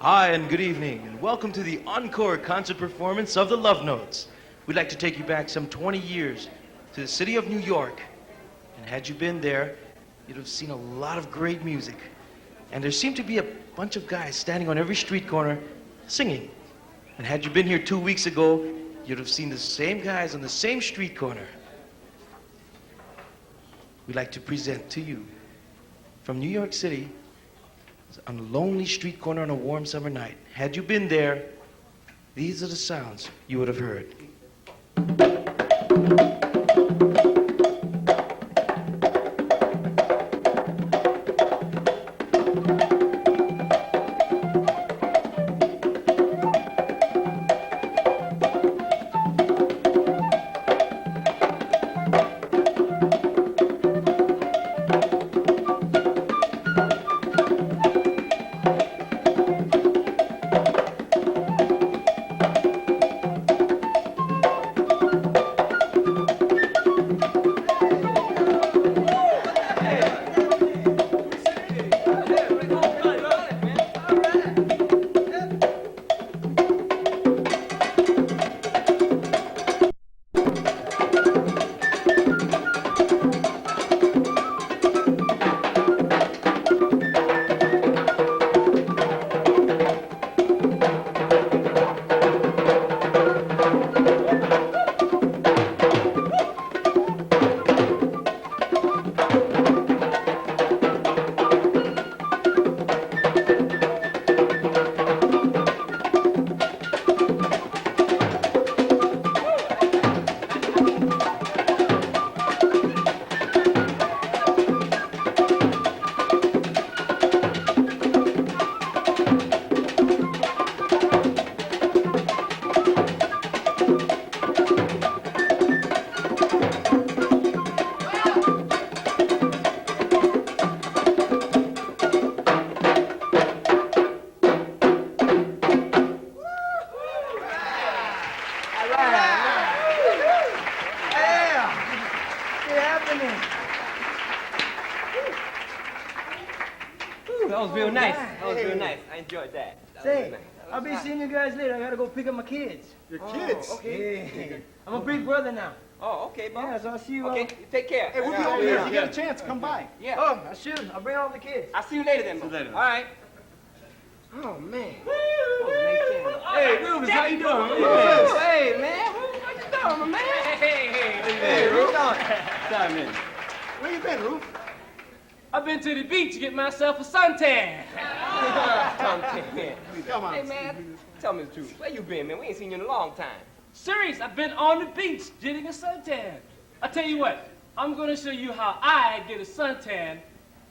Hi, and good evening, and welcome to the encore concert performance of the Love Notes. We'd like to take you back some 20 years to the city of New York. And had you been there, you'd have seen a lot of great music. And there seemed to be a bunch of guys standing on every street corner singing. And had you been here 2 weeks ago, you'd have seen the same guys on the same street corner. We'd like to present to you, from New York City, on a lonely street corner on a warm summer night. Had you been there, these are the sounds you would have heard. That was real nice. That was real nice. I enjoyed that. Say, I'll be seeing you guys later. I gotta go pick up my kids. Your kids? Okay. Yeah. I'm a big brother now. Oh, okay, boss. Yeah, so I'll see you. Okay, take care. Hey, we'll be over here if you get a chance. Come by. Yeah. Oh, I should. I'll bring all the kids. I'll see you later then. See you later. All right. Oh, man. Hey, Rufus, how you doing? Rufus. Hey, man. What you doing, my man? Hey, Rufus. Sorry, man. Where you been, Roof? I've been to the beach to get myself a suntan. Come on. Hey, man, tell me the truth. Where you been, man? We ain't seen you in a long time. Serious, I've been on the beach getting a suntan. I tell you what, I'm gonna show you how I get a suntan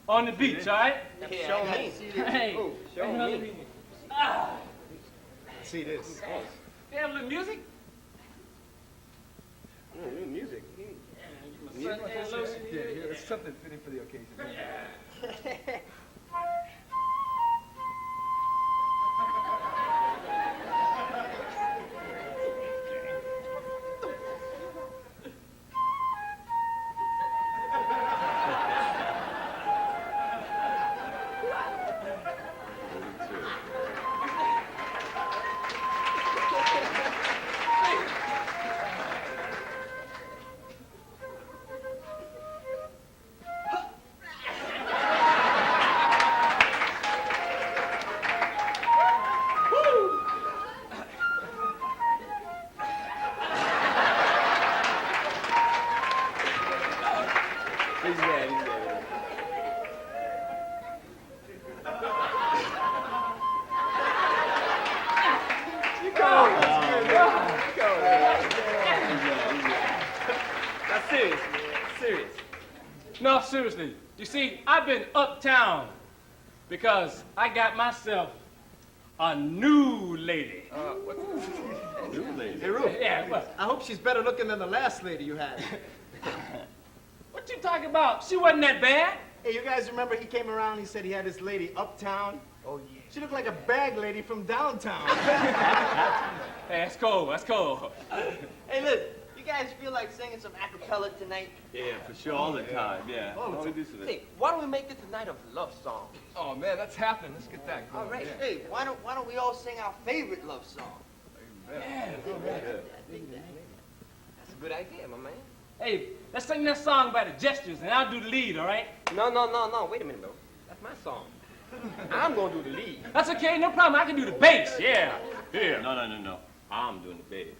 on the beach, all right? Yeah, Show me. Hey, show me. Ah, See this. they have a little music? Music. Suntan lotion. Yeah, it's something fitting for the occasion. He's mad. You go. Now, serious, man. Serious. No, seriously. You see, I've been uptown because I got myself a new lady. Hey, Roof. Yeah, what? I hope she's better looking than the last lady you had. What you talking about? She wasn't that bad. Hey, you guys remember he came around, he said he had this lady uptown? Oh, yeah. She looked like a bag lady from downtown. Hey, that's cold, that's cold. Hey, look, you guys guys feel like singing some a cappella tonight? Yeah, for sure, all the time, yeah. Why don't we do some of Hey, why don't we make this a night of love songs? Oh, man, that's happening. Let's get that going. All right. Yeah. Hey, why don't we all sing our favorite love song? Yeah. That's a good idea, my man. Hey, let's sing that song by the Gestures, and I'll do the lead, all right? No. Wait a minute, bro. That's my song. I'm gonna do the lead. That's okay, no problem. I can do the bass, yeah. Yeah. No. I'm doing the bass.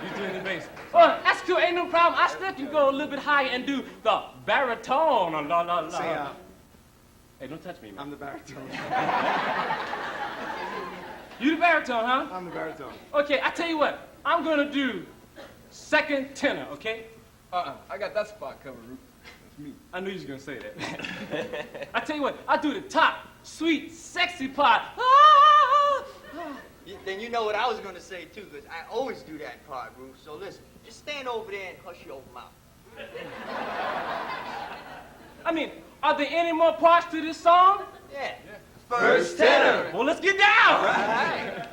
You doing the bass? Oh, that's cool. Ain't no problem. I still can go a little bit higher and do the baritone. La la la. Say, Hey, don't touch me, man. I'm the baritone. You the baritone, huh? I'm the baritone. Okay, I tell you what. I'm gonna do second tenor, okay? I got that spot covered, Rube. That's me. I knew you was gonna say that. I tell you what. I'll do the top, sweet, sexy part. Then you know what I was gonna say too, because I always do that part, Bruce. So listen, just stand over there and hush your old mouth. I mean, are there any more parts to this song? Yeah. First tenor. Well, let's get down. Right.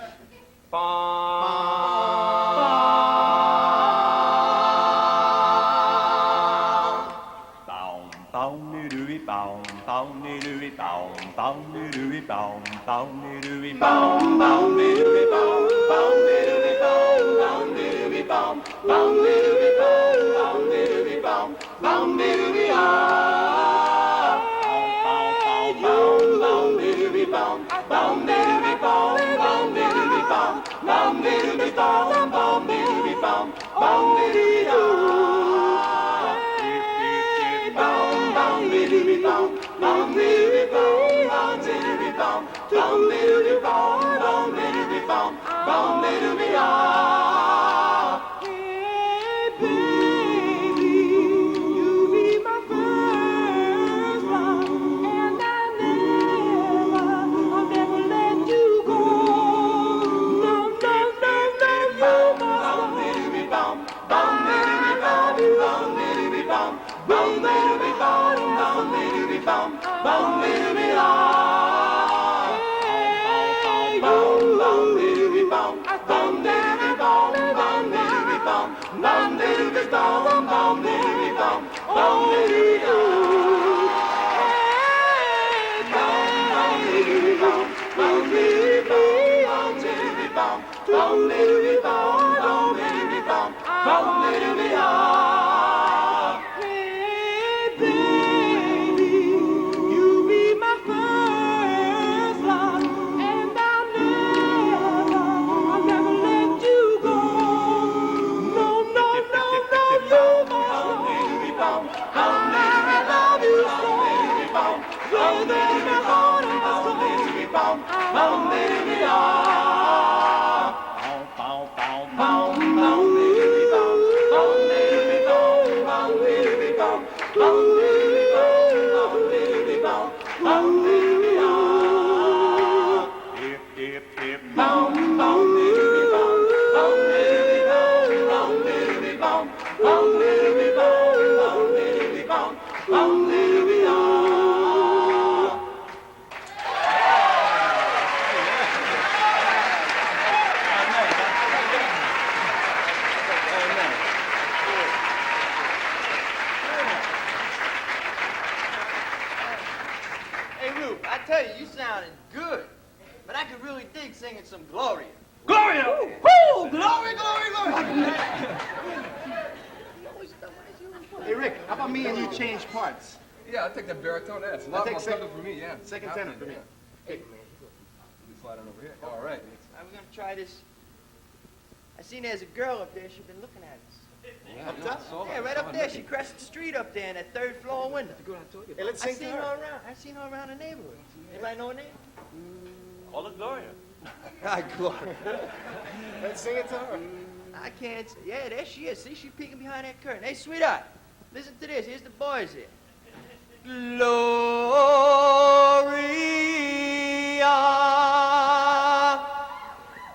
Hey, Rube, I tell you, you sounded good. But I could really dig singing some Gloria. Gloria! Woo! Glory, glory, glory! Hey, Rick, how about me and you change parts? Yeah, I'll take that baritone. That's a lot take more sec- comfortable for me, yeah. second tenor for me. Hey, man. You slide on over here. All right. I was gonna try this. I seen there's a girl up there. She's been looking at us. Yeah, Up top? Yeah, right up there. She crossed the street up there in that third floor window. Hey, let's I sing to seen her. her around. I seen her around the neighborhood. Anybody know her name? Call it Gloria. Hi, Gloria. Let's sing it to her. I can't. Yeah, there she is. See, she's peeking behind that curtain. Hey, sweetheart, listen to this. Here's the boys here. Gloria,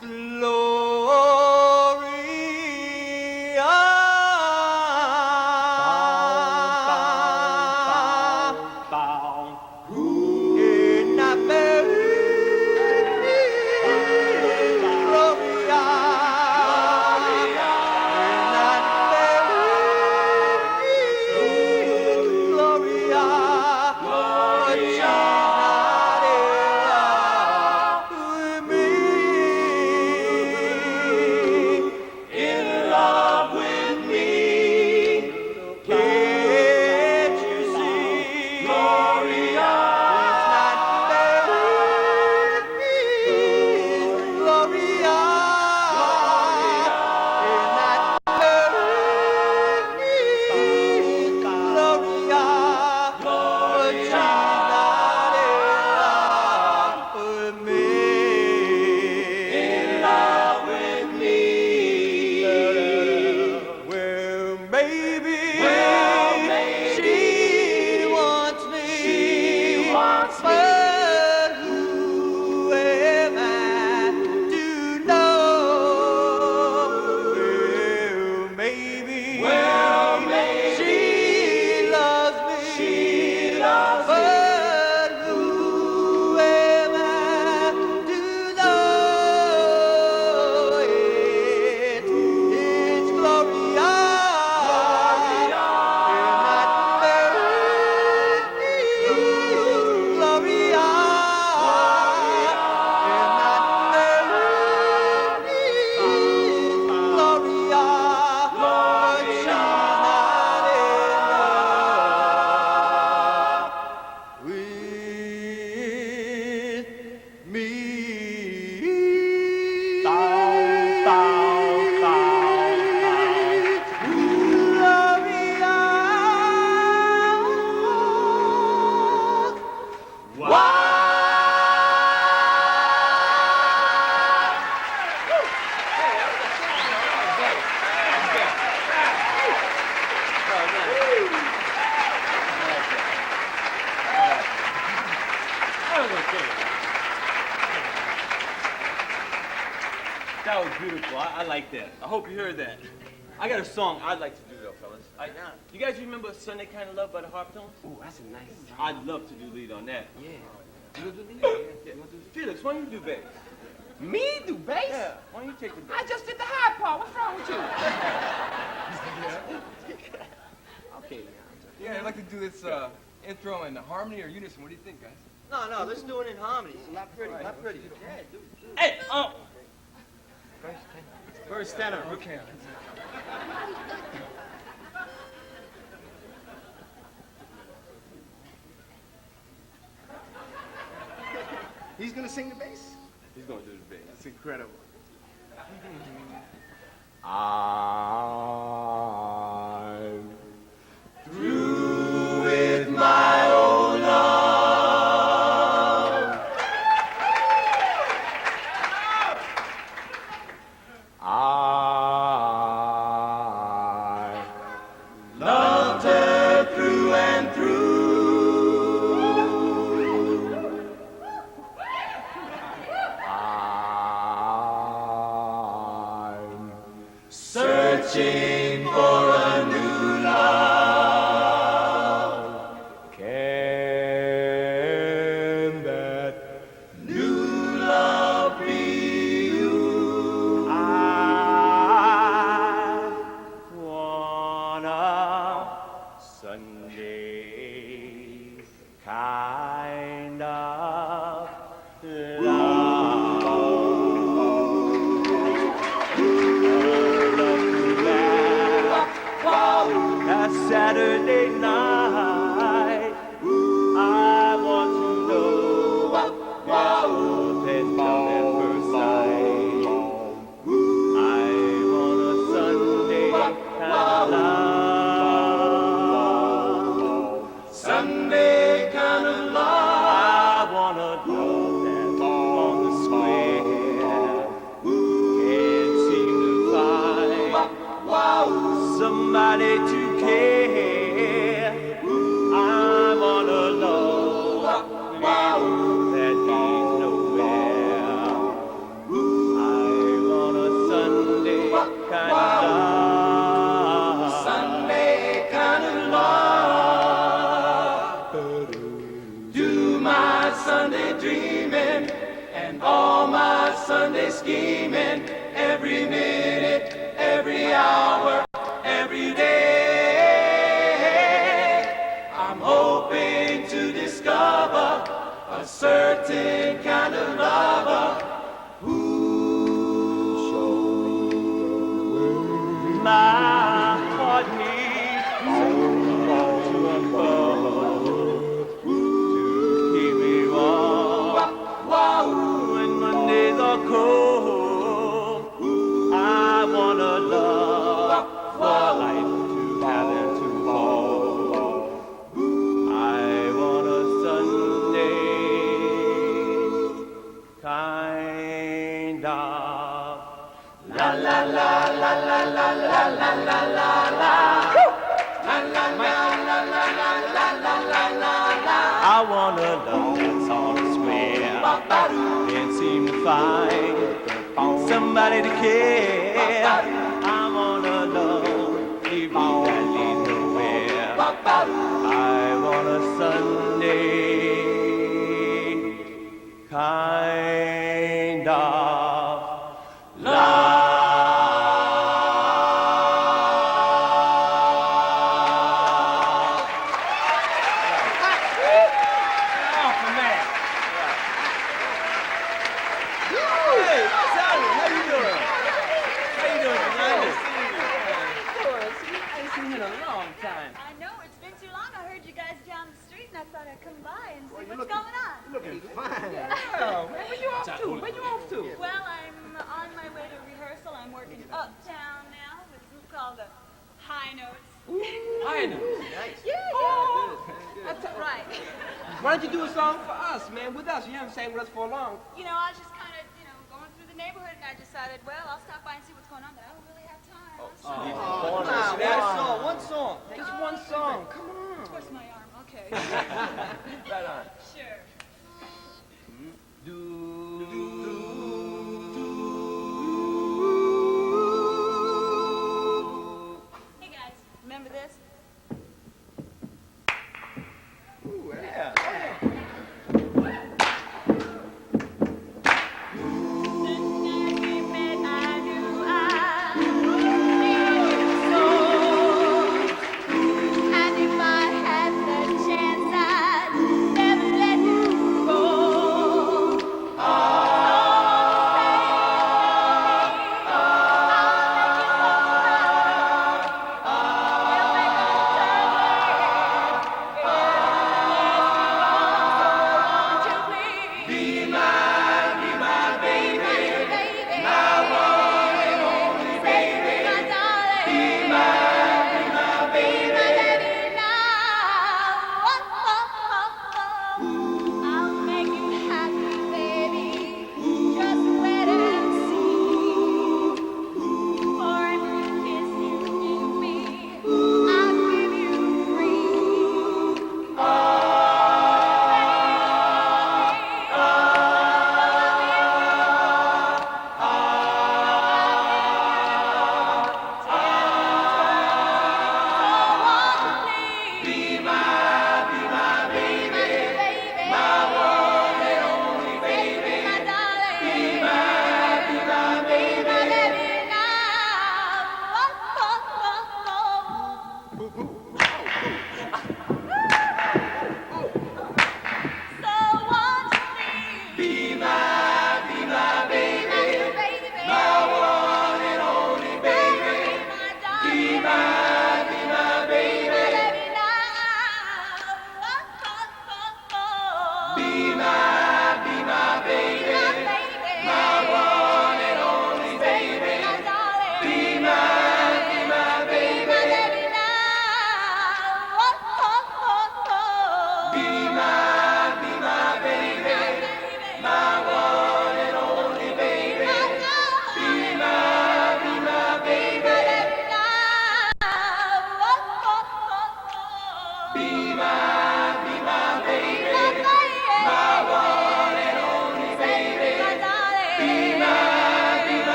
Gloria. In a very Gloria. I like that. I hope you heard that. I got a song I'd like to do, though, fellas. You guys remember Sunday Kind of Love by the Harptones? Ooh, that's a nice song. I'd love to do lead on that. Yeah. You gonna do lead? Yeah. You gonna do Felix, why don't you do bass? Me do bass? Yeah, why don't you take the bass? I just did the high part. What's wrong with you? Okay, now. Yeah, I'd like to do this intro in harmony or unison. What do you think, guys? No, let's do it in harmony. It's a lot pretty, lot pretty. Yeah, do it. Hey, First tenor. Okay. He's gonna sing the bass? he's gonna do the bass. That's incredible. I'm through with my old love. I loved her through and through. I'm searching for a new love. Can that new love be you? I want a Sunday kind of love. That Saturday night, I want to know what has felt at first sight. I want a Sunday kind of love. Sunday kind of love. I want a love that's on the square. Can't seem to find somebody to care. I want a love that leads nowhere. I want a Sunday kind of love. Sunday kind of love. Do my Sunday dreaming and all my Sunday scheming every minute, every hour, every day. I'm hoping to discover a certain kind of lover who shows my heart needs someone to unfold, to keep me warm when Mondays are cold. I want a love for life to have and to hold. I want a Sunday kind of la la la la la la la la la la la. La la la la la la la la la la. I want a love that's on the square. Can't seem to find somebody to care. I want a love even that leads nowhere. I want a Sunday kind of love. I know, it's been too long. I heard you guys down the street and I thought I'd come by and see what's going on. Looking fine. Oh, man, where you off to? Where you off to? Well, I'm on my way to rehearsal. I'm working uptown now with a group called the High Notes. I know. That's right. Why don't you do a song for us, man, with us? You haven't sang with us for long. You know, I was just kind of, going through the neighborhood and I decided, well, I'll stop by and see what's going on, but I don't really have time. One song. Just one song. Come on. Twist my arm, okay. Right on. Sure.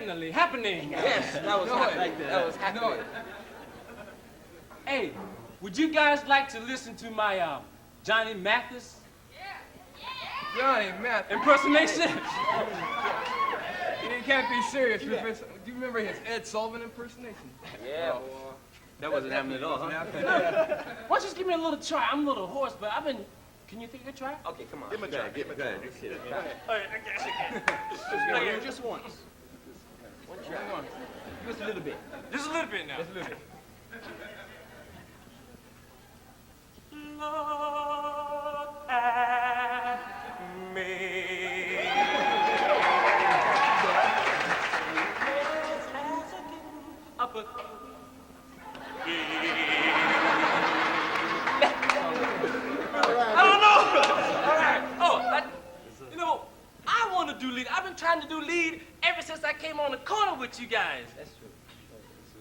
definitely happening. Yes, that was like that. That was happening. Hey, would you guys like to listen to my Johnny Mathis Johnny, Matt. impersonation? You can't be serious. Do you remember his Ed Sullivan impersonation? Yeah, boy. That wasn't happening at all, huh? Why don't you just give me a little try? I'm a little hoarse, but I've been. Can you think you could try? Okay, come on. Give him a try. Give him a try. All right, I guess. Just once. One try. Give us a little bit. Just a little bit now. Just a little bit. Look at me. Up a I don't know. All right. Oh, you know, I want to do lead. I've been trying to do lead ever since I came on the corner with you guys. That's true.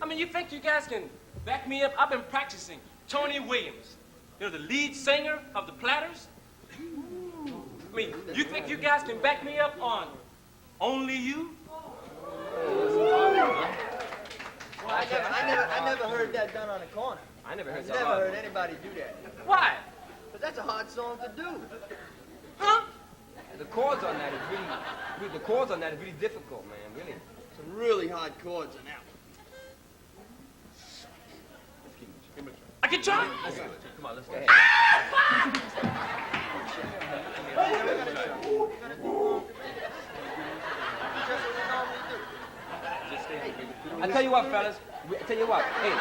I mean, you think you guys can back me up? I've been practicing. Tony Williams, you know, the lead singer of the Platters. I mean, you think you guys can back me up on Only You? I never heard that done on the corner. I never heard I've that. never heard anybody do that. Why? But that's a hard song to do. Huh? The chords on that is really difficult, man. Really. Some really hard chords on that one. I can try. Come on, let's go ahead. I tell you what, fellas. I tell you what. Hey,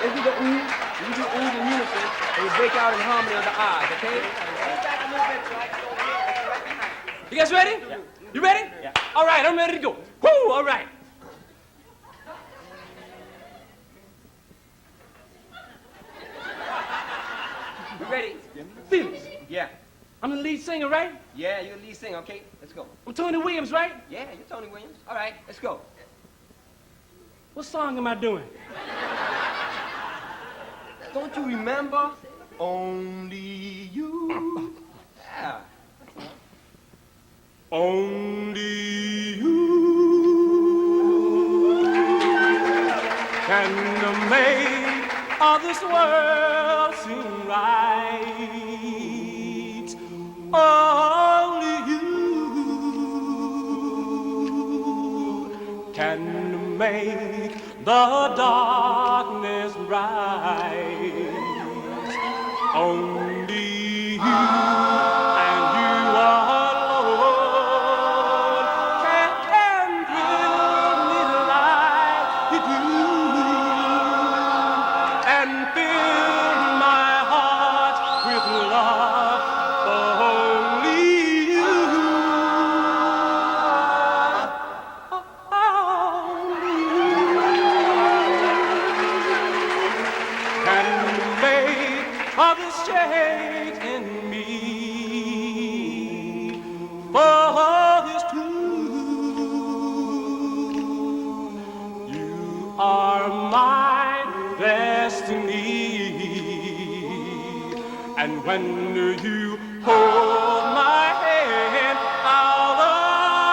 let's do the ooh. You do ooh in unison, and you break out in harmony on the R's, okay? You guys ready? Yeah. You ready? Yeah. All right, I'm ready to go. Woo! All right. You ready? Felix, Yeah. I'm the lead singer, right? Yeah, you're the lead singer, okay? Let's go. I'm Tony Williams, right? Yeah, you're Tony Williams. All right, let's go. What song am I doing? Don't you remember? Only you. Yeah. Only you can make all this world seem right. Only you can make the darkness bright. Only you and you alone can thrill me like you do and fill my heart with love for only you. Only you can make all this change in me, for it's true. You are my destiny, and when you hold my hand, I'll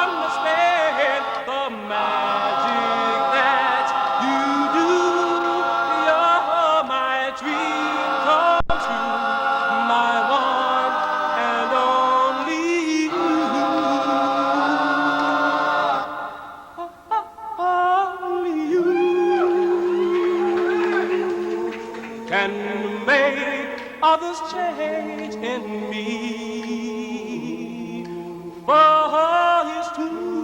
understand the magic that you do. You're my dream come true, my one and only you. Only you can make others change in me, for it's true.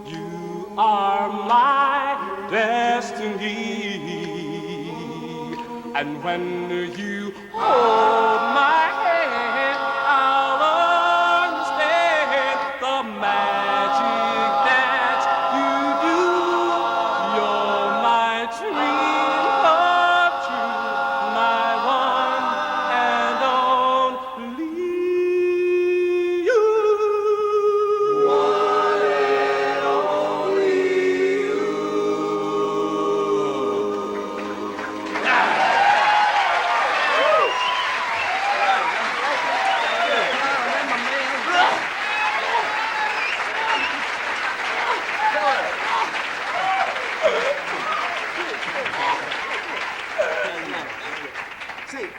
You are my destiny, and when you hold my hand, I'll understand the magic that you do. You're my dream come true, my one and only you. One and only you.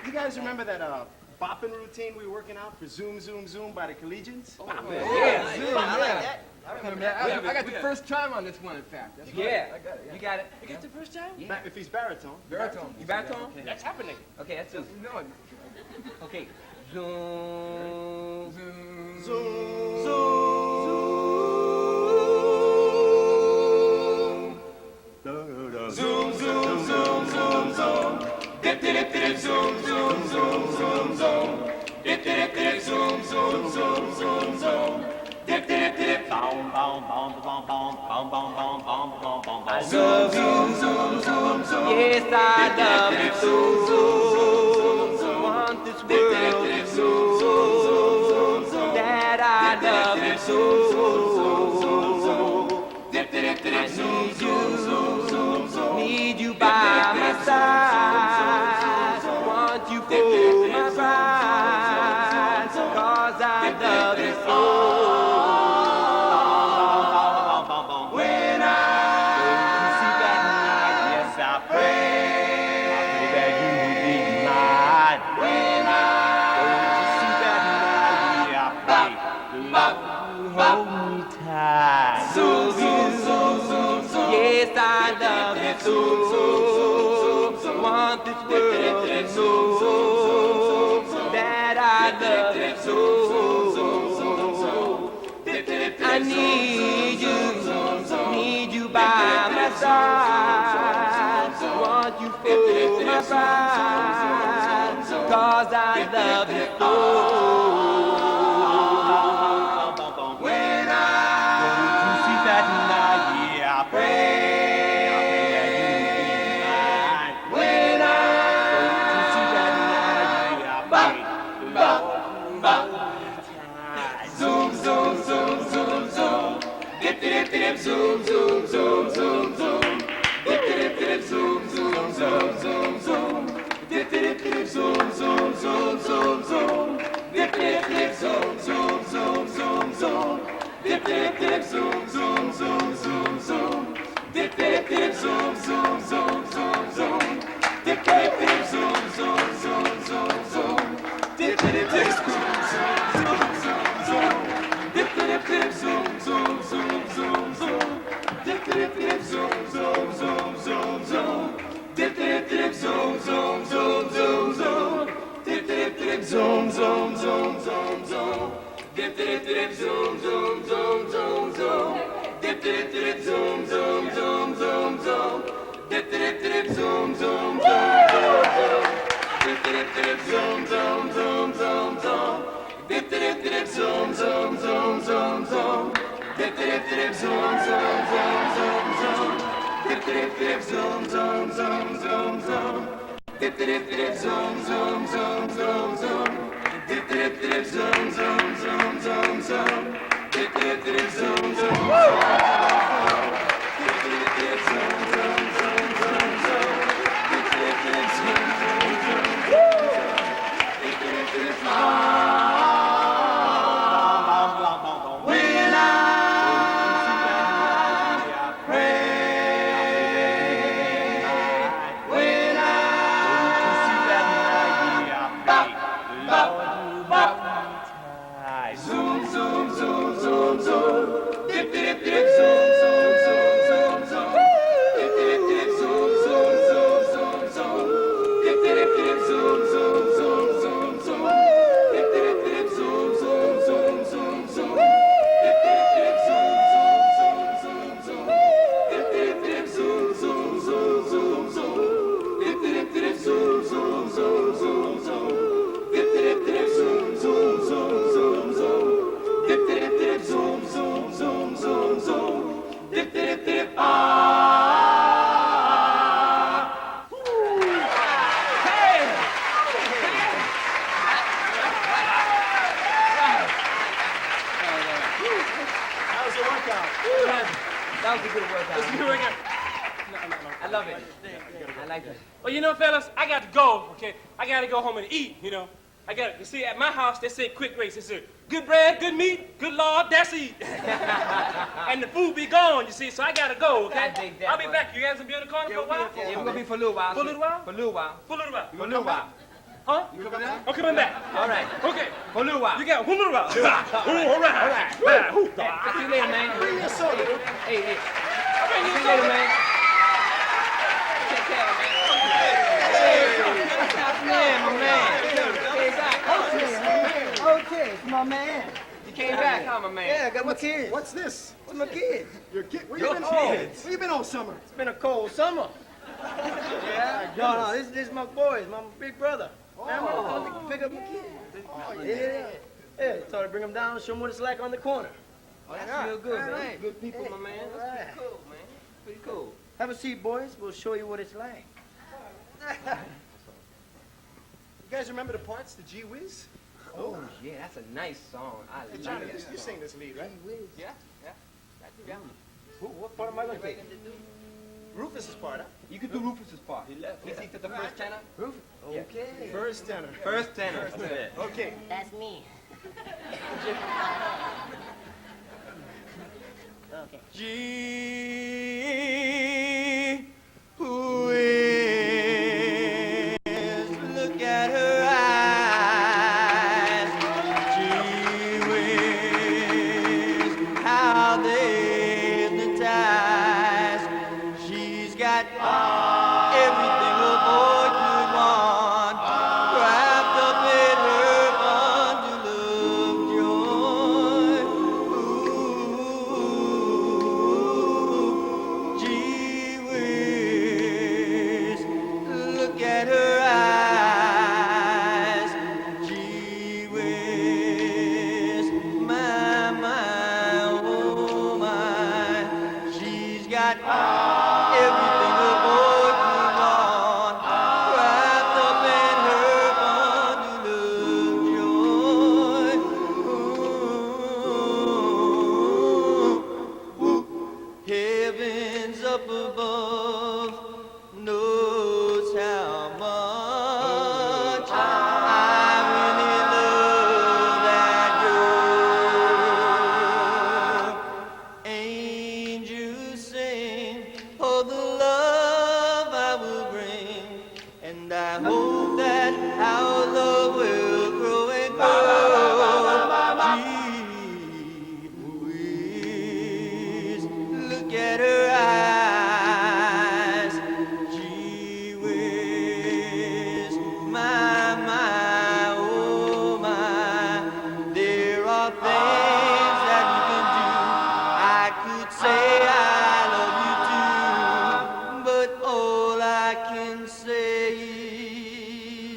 You guys remember that bopping routine we were working out for Zoom, Zoom, Zoom by the Collegians? Yeah, Zoom, I like yeah. that. I remember that. I got the first time on this one, in fact. That's right. Yeah. I got it. Yeah. You got it? You get the first time? Yeah. If he's baritone. Baritone. You baritone? Okay. That's happening. Okay, that's Zoom. No. Okay. Zoom. Zoom. Zoom, zoom, zoom, zoom, zoom. Dip, dip, dip, zoom, zoom, zoom, zoom, zoom. Dip, dip, dip, zoom, zoom, zoom, zoom, zoom. Dip, dip, dip, boom, boom, boom, boom, boom, boom, boom, boom, boom, boom, boom, boom. Zoom, zoom, zoom, zoom, zoom. Yes, I love you so. Want this world to know that I love you so. Need you by my side. Want you for my pride. 'Cause I love you so. When I see that night, yes, I pray that you will be mine. When I see that night, yeah, I pray that you hold me tight. So yes, I love you so. Want this world to know that I love you so. I need you by my side. Want you for my pride. 'Cause I love you so. When I see that night, yeah, I pray that you be mine. When I see that night, yeah, I pray Zoom, zoom, zoom, zoom, zoom. Dip, dip, dip, zoom, zoom, zoom, zoom, zoom. Dip, dip, dip, zoom, zoom, zoom, zoom, zoom. Dip, dip, dip, zoom, zoom, zoom, zoom, zoom. Dip, dip, dip, zoom, zoom, zoom, zoom, zoom. Dip, dip, dip, zoom, zoom, zoom, zoom, zoom. Dip, dip, dip, zoom, zoom, zoom, zoom, zoom. Dip, dip, dip, zoom, zoom, zoom, zoom, zoom. Dip, dip, dip, zoom, zoom, zoom, zoom, zoom. Dip, dip, dip, zoom, zoom, zoom, zoom, zoom. Dip, dip, dip, zoom, zoom, zoom, zoom, zoom. Dip, dip, dip, zoom, zoom, zoom, zoom, zoom. Dip, dip, dip, zoom, zoom, zoom, zoom, zoom. Dip, dip, dip, zoom, zoom, zoom, zoom, zoom. Dip, dip, dip, zoom, zoom, zoom, zoom, zoom. Dip, dip, dip, zoom, zoom, zoom, zoom, zoom. Dip, dip, dip, zoom, zoom, zoom, zoom, zoom. Dip, dip, dip, zoom, zoom, zoom, zoom, zoom. Dip, dip, dip, zoom, zoom, zoom, zoom, zoom. Dip, dip, dip, zoom, zoom, zoom, zoom, zoom. Dip, dip, dip, zoom, zoom, zoom, zoom, zoom. Dip, dip, dip, zoom, zoom, zoom, zoom, zoom. Dip, dip, dip, zoom, zoom, zoom, zoom. Dip, dip, dip, zoom, zoom, zoom, zoom, zoom. Dip, dip, dip, zoom, zoom, zoom, zoom, zoom. Dip, dip, dip, when I That was a good workout. Let's do it again. I love it. I like it. Well, you know, fellas, I got to go, okay? I got to go home and eat, you know. You see, at my house, they say quick race. They say, good bread, good meat, good Lord, that's eat. And the food be gone, you see, so I got to go, okay? I dig that, I'll be boy. back. You guys will be in the corner for a while? Yeah, we're gonna be for a little while. For a little while? For a little while. For a little while. For a little while. Huh? You coming out? I'm coming back. All right. Okay. For a little while. You got one little while. All right. All right. Hey, see you later, man. Bring me a soda. Hey, hey. Bring See you you later, some. man. Take care, man. Hey, my man. Okay, it's my man. You came back, huh, my man? Yeah, I got my kids. What's this? It's my kids. Your kid? Where Your you been? kids. Where you been all summer? It's been a cold summer. Yeah. No, this is my boys, my big brother. Man, I'm gonna pick up my kids. Yeah, thought I'd bring them down and show them what it's like on the corner. Oh, that's real good, man. Good people, my man. That's Right. pretty cool, man. Pretty cool. Have a seat, boys. We'll show you what it's like. You guys remember the parts, the Gee Whiz? Oh, yeah, that's a nice song. I Hey, love Johnny, it. you sing this lead, right? Yeah, yeah. Yeah. What part am I going to take? Rufus's part, huh? You could do Rufus's part. He left. He took the first tenor. Rufus? Okay. First tenor. First tenor. Yeah. Okay. That's me. Okay. Gee whiz, look at her eyes. Gee whiz, how they hypnotize. She's got everything a boy could want, wrapped up in her bundle of joy. Ooh, gee whiz, look at her eyes. Gee whiz, my, oh my, she's got everything a boy could want, wrapped up in her bundle of joy. Ooh, heavens up above knows how much I really love that girl. Angels sing, oh, the love I will bring, and I hope that our love will grow and grow. Gee whiz, look at her eyes. Gee whiz, my, oh my, there are things that you can do. I could say I love you too, but all I can say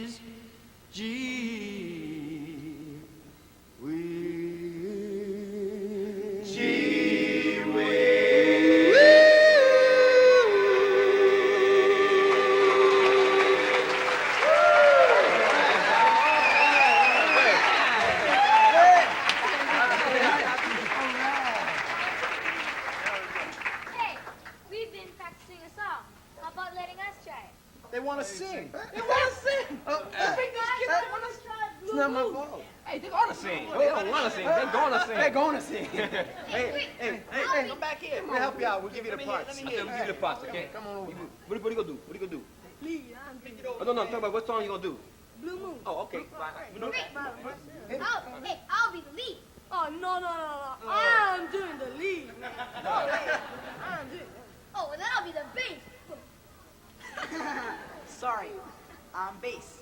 is gee whiz. Gee Hey, we've been practicing a song. How about letting us try it? They want to sing. They want to sing. It's not my fault. Hey, they're gonna sing. They don't wanna sing. They're gonna sing. They're going to sing. Hey, Come back here. We'll help you out. We'll give you the parts. I'll give you the parts, okay? Come on over. What are you gonna do? What are you gonna do? Oh, no, talk about what song you gonna do. Blue Moon. Oh, okay. I'll be the lead. Oh, no. I'm doing the lead. Oh, well, then I'll be the bass. Sorry, I'm bass.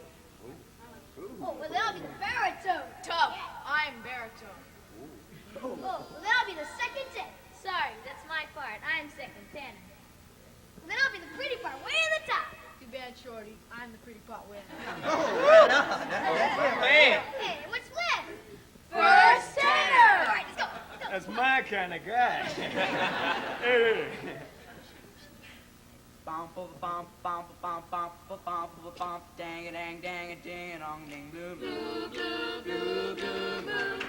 Oh, well, then I'll be the baritone. Tough. I'm baritone. Oh, well, then I'll be the second tenor. Sorry, that's my part. I'm second tenor. Well, then I'll be the pretty part, way at the top. Too bad, Shorty. I'm the pretty part winner. Man. Hey, what's left? First tenor. All right, let's go. That's my kind of guy. Bum bum bum bum bum bum bum bum bum bum dang a dang dang a ding a dong ding blue blue blue blue blue blue.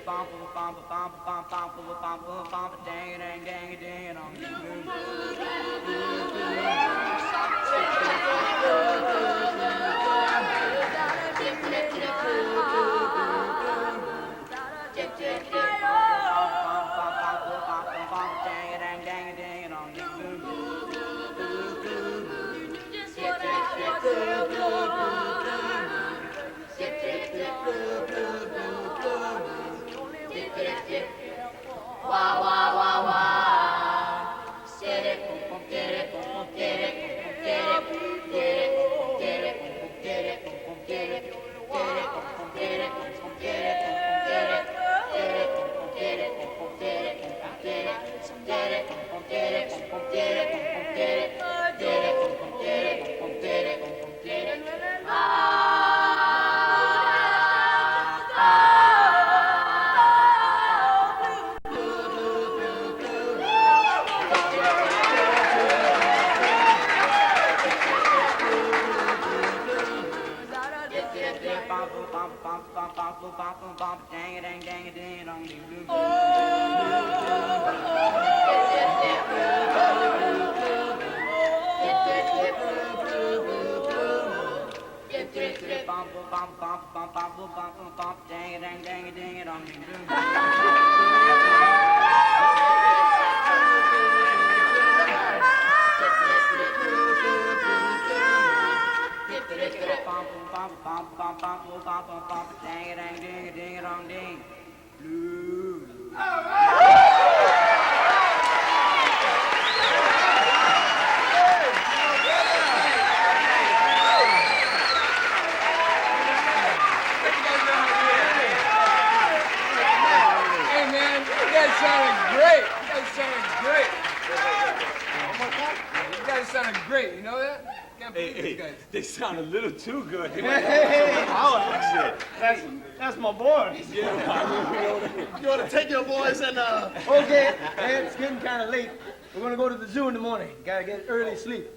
Bum bum bum bum bum bum bum bum bum bum dang a dang dang a ding a dong ding blue blue. bump, dang a dang dang a ding dong ding blue. Bump bump bump bump bump bump bump, dang a dang dang a ding dong ding blue. Dang a dang ding a ding a dong ding. Blue. Hey man, you guys sounded great. You guys sounded great. You guys sounded great. You know that? Can't believe these guys. They sound a little too good. That's my boy. You want to take your boys and Okay, and it's getting kind of late. We're gonna go to the zoo in the morning. Gotta get early sleep.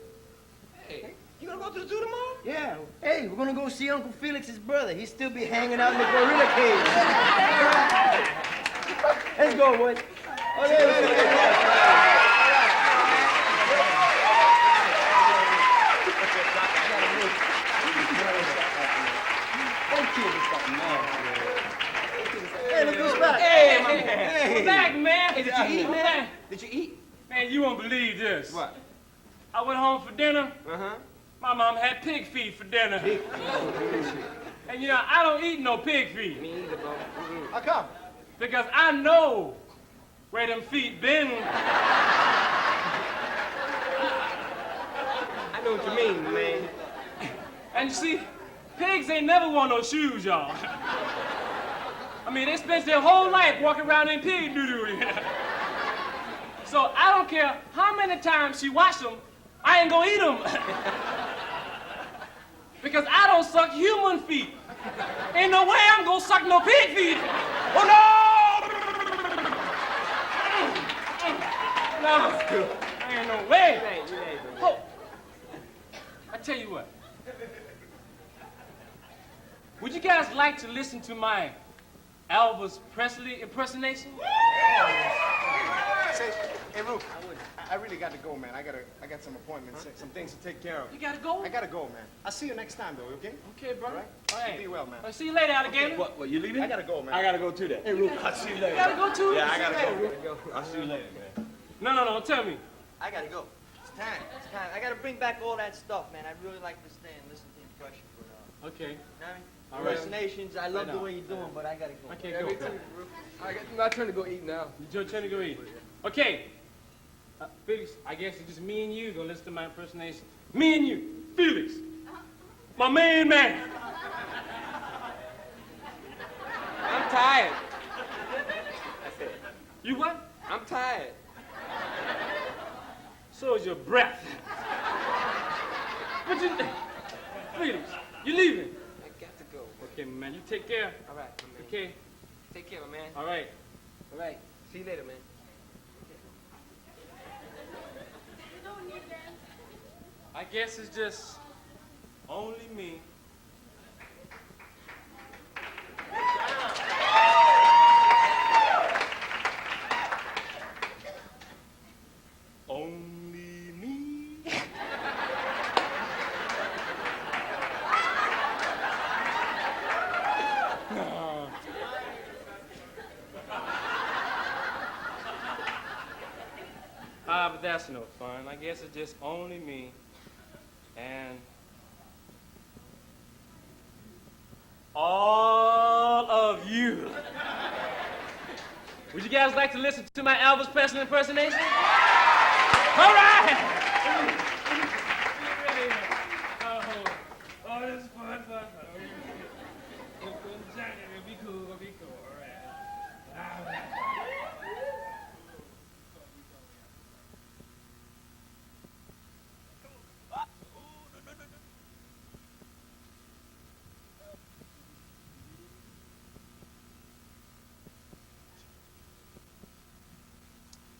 Hey, You gonna go to the zoo tomorrow? Yeah. Hey, we're gonna go see Uncle Felix's brother. He still be hanging out in the gorilla cage. Let's go, boys. Hey, look who's back. Hey, we're back, man. Hey, did you eat, man? Did you eat? Man, you won't believe this. What? I went home for dinner. Uh-huh. My mom had pig feet for dinner. And you know, I don't eat no pig feet. Me either, bro. How come? Because I know where them feet been. I know what you mean, man. And you see, pigs ain't never worn no shoes, y'all. I mean, they spend their whole life walking around in pig doo-doo. So I don't care how many times she wash them, I ain't gonna eat them. Because I don't suck human feet. Ain't no way I'm gonna suck no pig feet. Oh no! No, ain't no way. Oh, I tell you what. Would you guys like to listen to my Elvis Presley impersonation? say, hey, Ruth, I really got to go, man. I got some appointments, some things to take care of. You gotta go? I gotta go, man. I'll see you next time, though, okay? Okay, brother. All right? Be well, man. I'll see you later, alligator. What, you leaving? I gotta go, man. I gotta go too then. Hey, Ruth, I'll see you later. You gotta go too? Yeah, I gotta See you go. later. I'll see you later, man. No, tell me. I gotta go. It's time. It's time. I gotta bring back all that stuff, man. I'd really like to stay and listen to impressions. But, Okay. you know what I mean? All right. Impersonations, I love the way you're doing, but I gotta go. Okay, Yeah, go. me too. It's my turn to go eat now. It's your turn to go eat. Okay. Felix, I guess it's just me and you gonna listen to my impersonation. Me and you, Felix. My main man. I'm tired. You what? I'm tired. So is your breath. But you, Felix, you leaving? I got to go. Okay, man, you take care. All right, my man. Okay. Take care, my man. All right. All right. See you later, man. I guess it's just only me. Only me. But that's no fun. I guess it's just only me. And all of you. Would you guys like to listen to my Elvis Presley impersonation? All right! Oh, this is fun. It'll be cool, all right.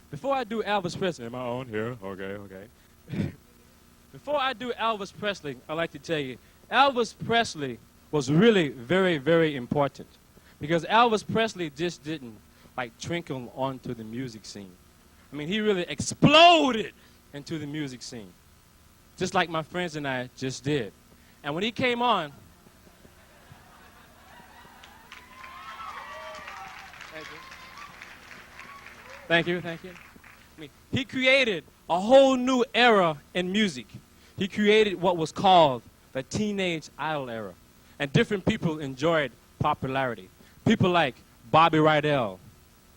Before I do Elvis Presley, am I on here? Okay. Before I do Elvis Presley, I'd like to tell you, Elvis Presley was really very, very important. Because Elvis Presley just didn't like trickle onto the music scene. I mean, he really exploded into the music scene, just like my friends and I just did. And when he came on, thank you. I mean, he created a whole new era in music. He created what was called the teenage idol era, and different people enjoyed popularity. People like Bobby Rydell,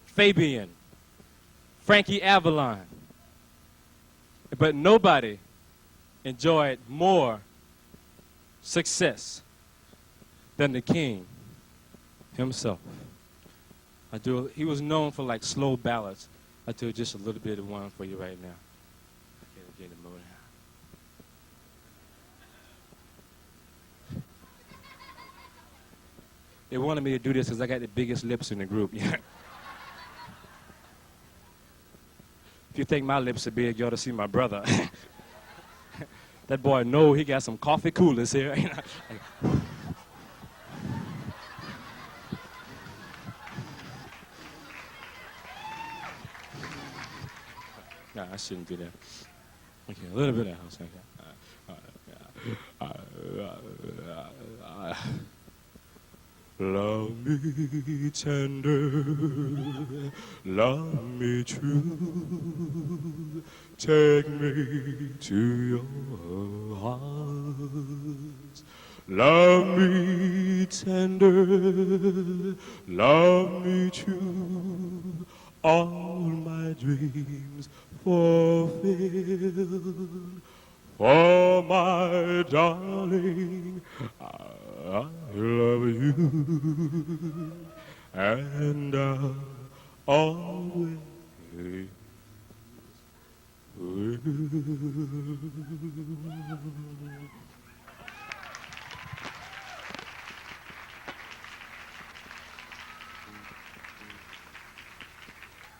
Fabian, Frankie Avalon. But nobody enjoyed more success than the king himself. He was known for like slow ballads. I'll do just a little bit of one for you right now. Get in the mood. They wanted me to do this because I got the biggest lips in the group. If you think my lips are big, you ought to see my brother. That boy know he got some coffee coolers here. No, I shouldn't do that. Okay, a little bit of house. Love me tender, love me true, take me to your heart. Love me tender, love me true, all my dreams fulfilled. For my darling, I love you, and I always will.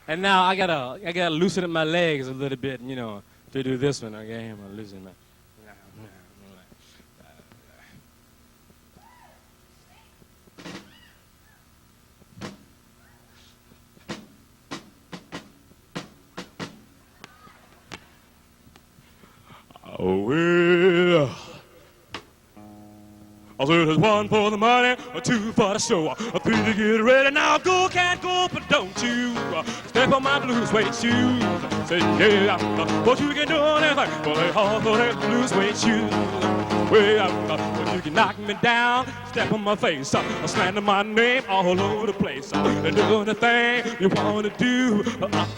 And now I gotta loosen up my legs a little bit, you know, to do this one. Okay, I'm gonna loosen my. Oh, well. I said there's one for the money, a two for the show, a three to get ready. Now go, can't go, but don't you step on my blue suede shoes. Say yeah, but you can do anything, but they all for that blue suede shoes. Well, but you can knock me down, step on my face, slander my name all over the place. And do anything you want to do,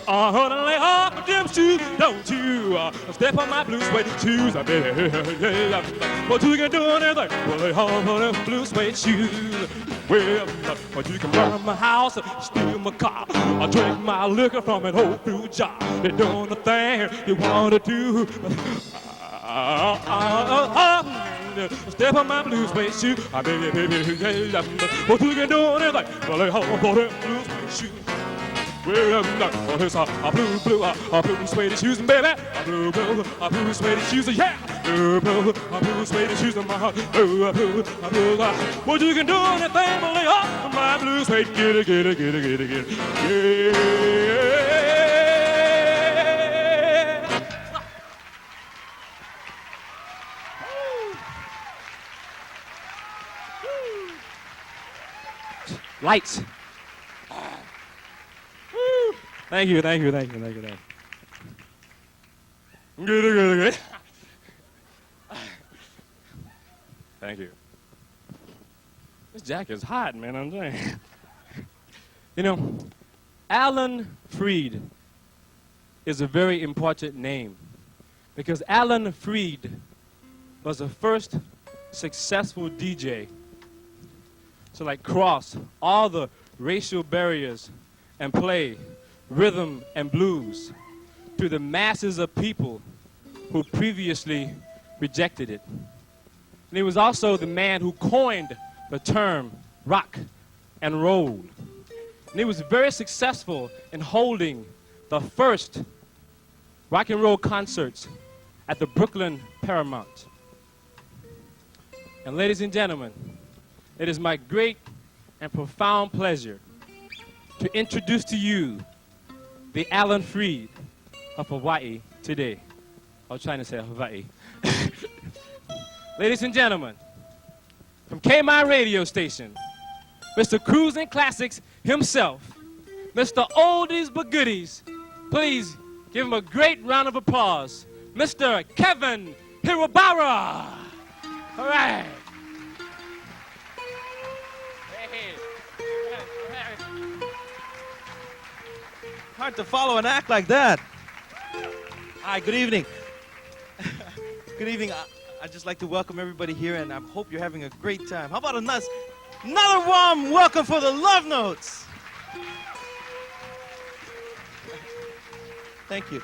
honey, lay off them shoes, don't you step on my blue suede shoes. But you can do anything, but they all for them blue suede shoes. Well, but you can burn my house, steal my car, or drink my liquor from an old food jar. They do anything you want to do. Step on my blue suede shoe. Baby, but you can do anything. Well, they all for them blue suede shoes. Well, here's a blue suede shoes, baby. Blue suede shoes, yeah. Blue suede shoes in my heart. Well, you can do anything, but lay off my blue suede. Get it. Yeah. Lights. Thank you. Good. Thank you. This jacket is hot, man, I'm saying. You know, Alan Freed is a very important name because Alan Freed was the first successful DJ to like cross all the racial barriers and play rhythm and blues to the masses of people who previously rejected it. And he was also the man who coined the term rock and roll. And he was very successful in holding the first rock and roll concerts at the Brooklyn Paramount. And ladies and gentlemen, it is my great and profound pleasure to introduce to you the Alan Freed of Hawaii today. I was trying to say Hawaii. Ladies and gentlemen, from KMI radio station, Mr. Cruising Classics himself, Mr. Oldies but Goodies. Please give him a great round of applause. Mr. Kevin Hirobara. All right. Hard to follow an act like that. Hi, good evening. Good evening. I'd just like to welcome everybody here, and I hope you're having a great time. How about another warm welcome for the Love Notes? Thank you.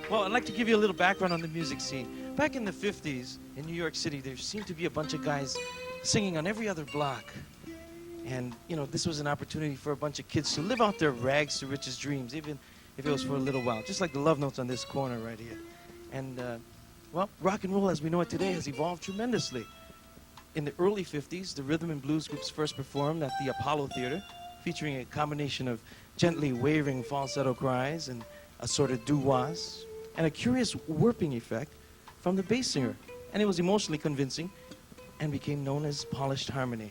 Well, I'd like to give you a little background on the music scene. Back in the 50s in New York City, there seemed to be a bunch of guys singing on every other block. And, you know, this was an opportunity for a bunch of kids to live out their rags to riches dreams, even if it was for a little while, just like the Love Notes on this corner right here. And, well, rock and roll as we know it today has evolved tremendously. In the early 50s, the rhythm and blues groups first performed at the Apollo Theater, featuring a combination of gently wavering falsetto cries and assorted doo-wahs, and a curious warping effect from the bass singer. And it was emotionally convincing and became known as polished harmony.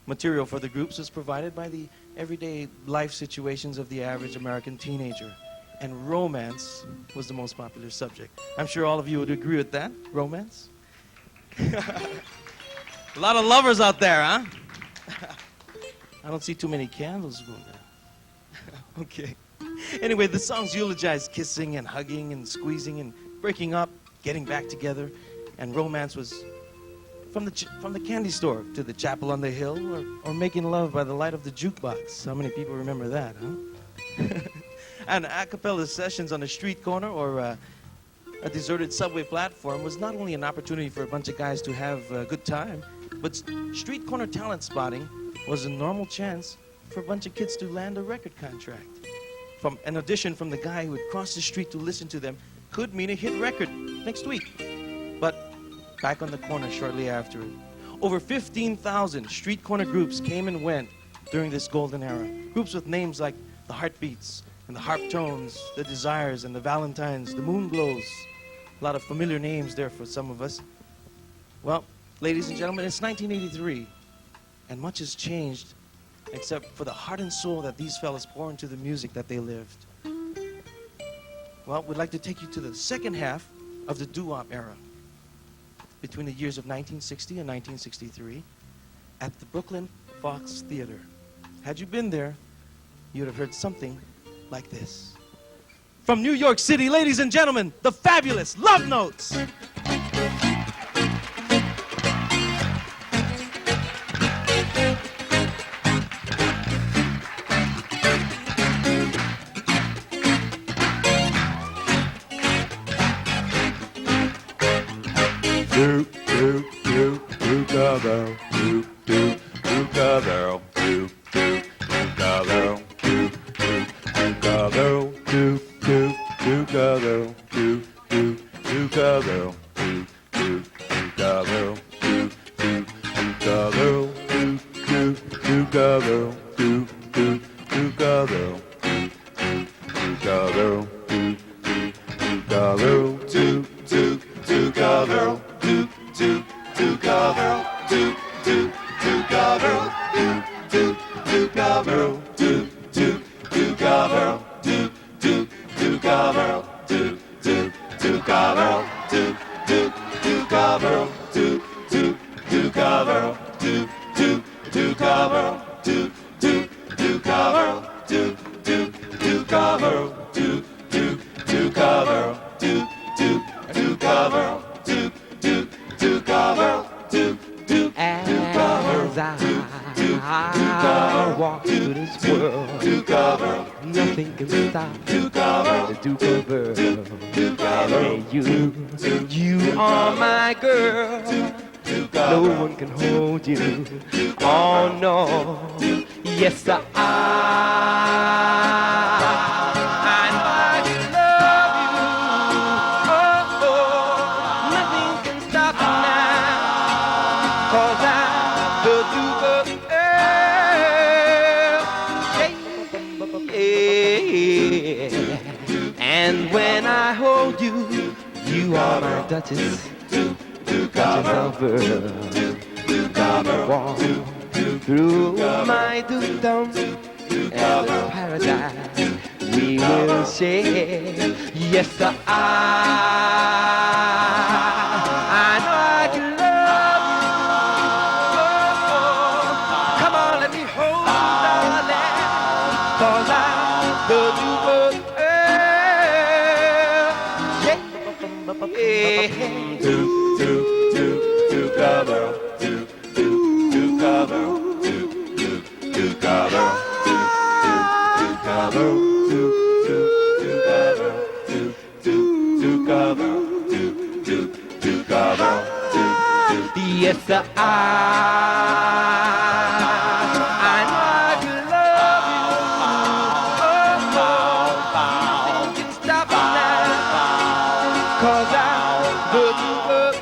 Material for the groups was provided by the everyday life situations of the average American teenager. And romance was the most popular subject. I'm sure all of you would agree with that. Romance? A lot of lovers out there, huh? I don't see too many candles going there. Okay. Anyway, the songs eulogize kissing and hugging and squeezing and breaking up, getting back together. And romance was from the candy store to the chapel on the hill, or making love by the light of the jukebox. How many people remember that, huh? And a cappella sessions on a street corner or a deserted subway platform was not only an opportunity for a bunch of guys to have a good time, but street corner talent spotting was a normal chance for a bunch of kids to land a record contract. From an audition from the guy who would cross the street to listen to them could mean a hit record next week. But back on the corner shortly after it, over 15,000 street corner groups came and went during this golden era. Groups with names like the Heartbeats and the Harp Tones, the Desires and the Valentines, the Moonglows. A lot of familiar names there for some of us. Well, ladies and gentlemen, it's 1983, and much has changed except for the heart and soul that these fellas pour into the music that they lived. Well, we'd like to take you to the second half of the doo-wop era, between the years of 1960 and 1963, at the Brooklyn Fox Theater. Had you been there, you would have heard something like this. From New York City, ladies and gentlemen, the fabulous Love Notes. The Duchess over walk through my dukedom and paradise we will share. Yes, sir, I know I can love you. Come on, let me hold you, darling, 'cause I love you. Yes, sir, I know I can love you. You can stop me now, 'cause I love you up.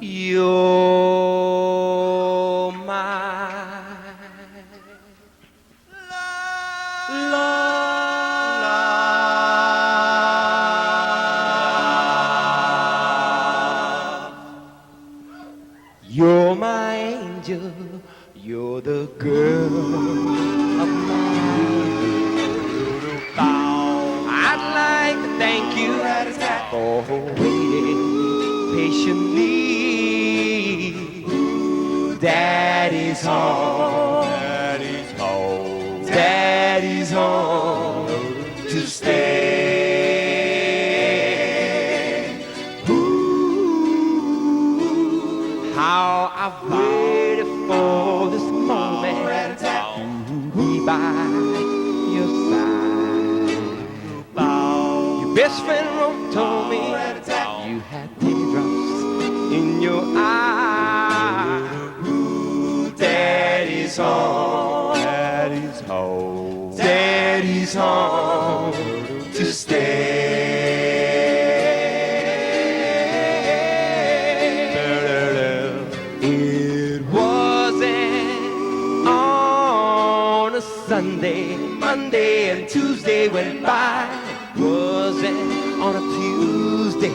You're my love. You're my angel. You're the girl of my dreams. I'd like to thank you for waiting patiently. Daddy's home. Daddy's home. Daddy's home to stay. Ooh, how I've waited for this moment to be by your side. Your best friend Ron told me you had teardrops in your eyes. Daddy's home. Daddy's home. Daddy's home to stay. It wasn't on a Sunday. Monday and Tuesday went by. It wasn't on a Tuesday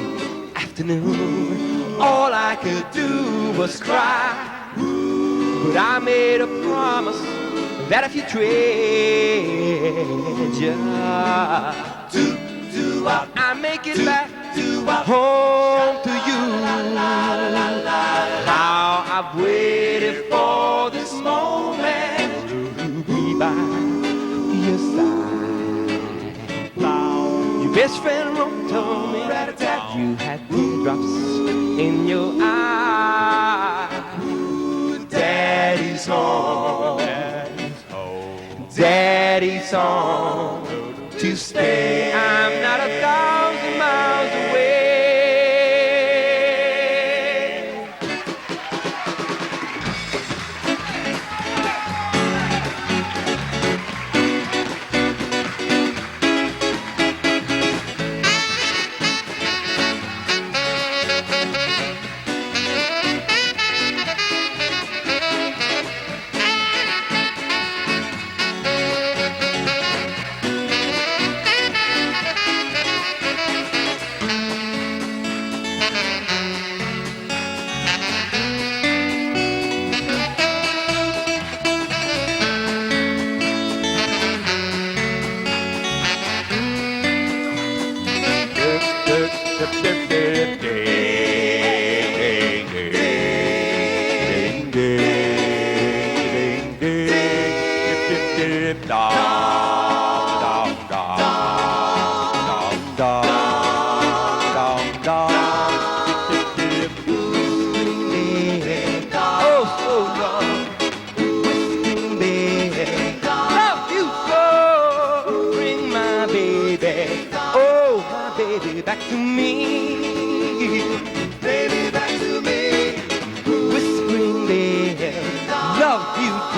afternoon. All I could do was cry. But I made a promise that if you treasure, I make it back home to you. How I've waited for this moment to be by your side. Your best friend Ron told me that you had teardrops in your eyes. Daddy's home. Daddy's home. Daddy's home to stay. I'm not 1,000 miles away.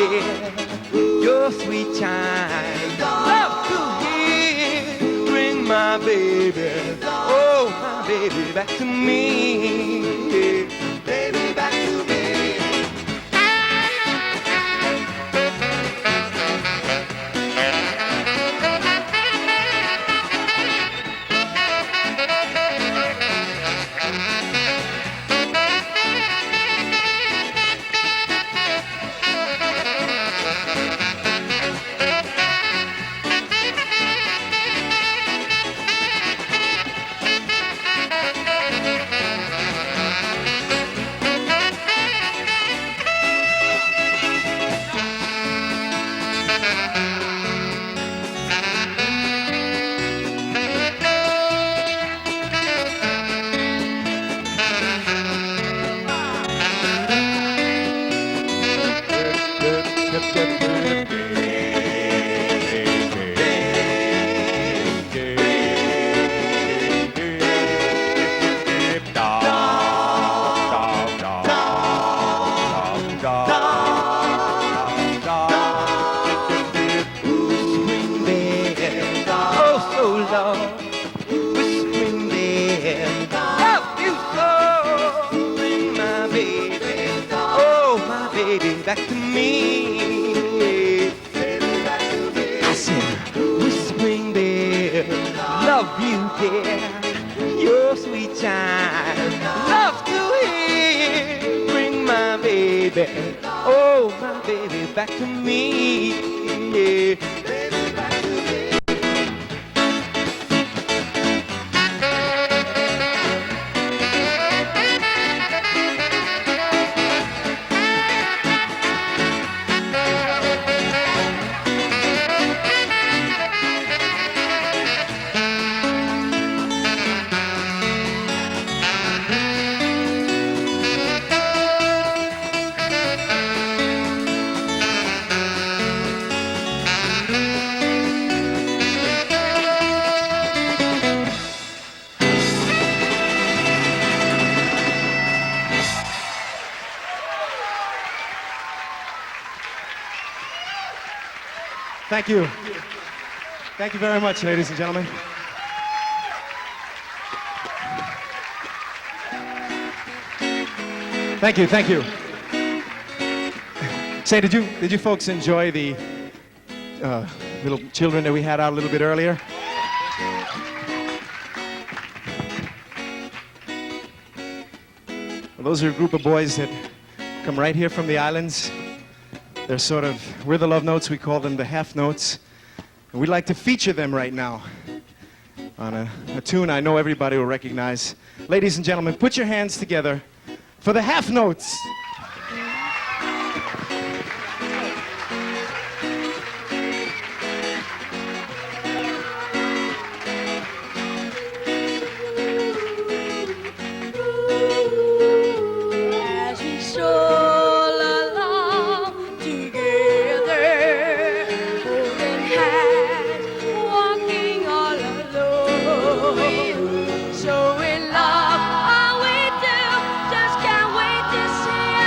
hear your sweet chime. Love to hear, bring my baby, oh my baby back to me. Baby back to me. Back to me. I said, whispering there, love you, dear, your sweet chime. Love to hear, bring my baby, oh my baby, back to me. Baby, back to me. Thank you. Thank you very much, ladies and gentlemen. Thank you, thank you. Say, did you folks enjoy the little children that we had out a little bit earlier? Well, those are a group of boys that come right here from the islands. They're sort of, we're the Love Notes, we call them the Half Notes. And we'd like to feature them right now on a tune I know everybody will recognize. Ladies and gentlemen, put your hands together for the Half Notes. As we stroll along together, holding hands, walking all alone, showing love all we do, just can't wait to see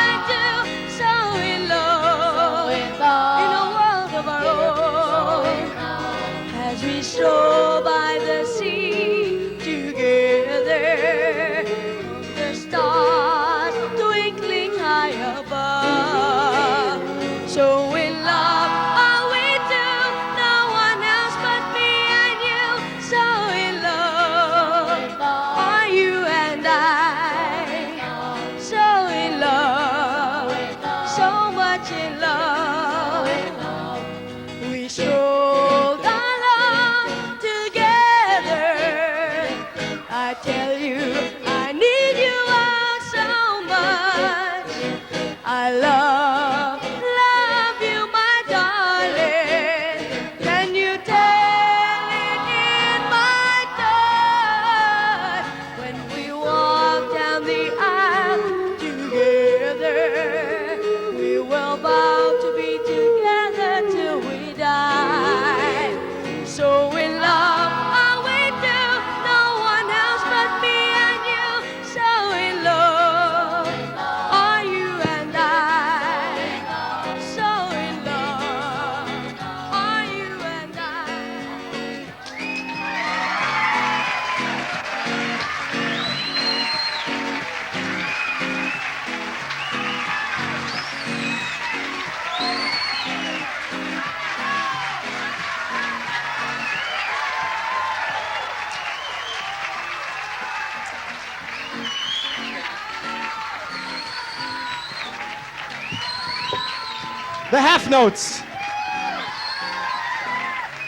The half notes.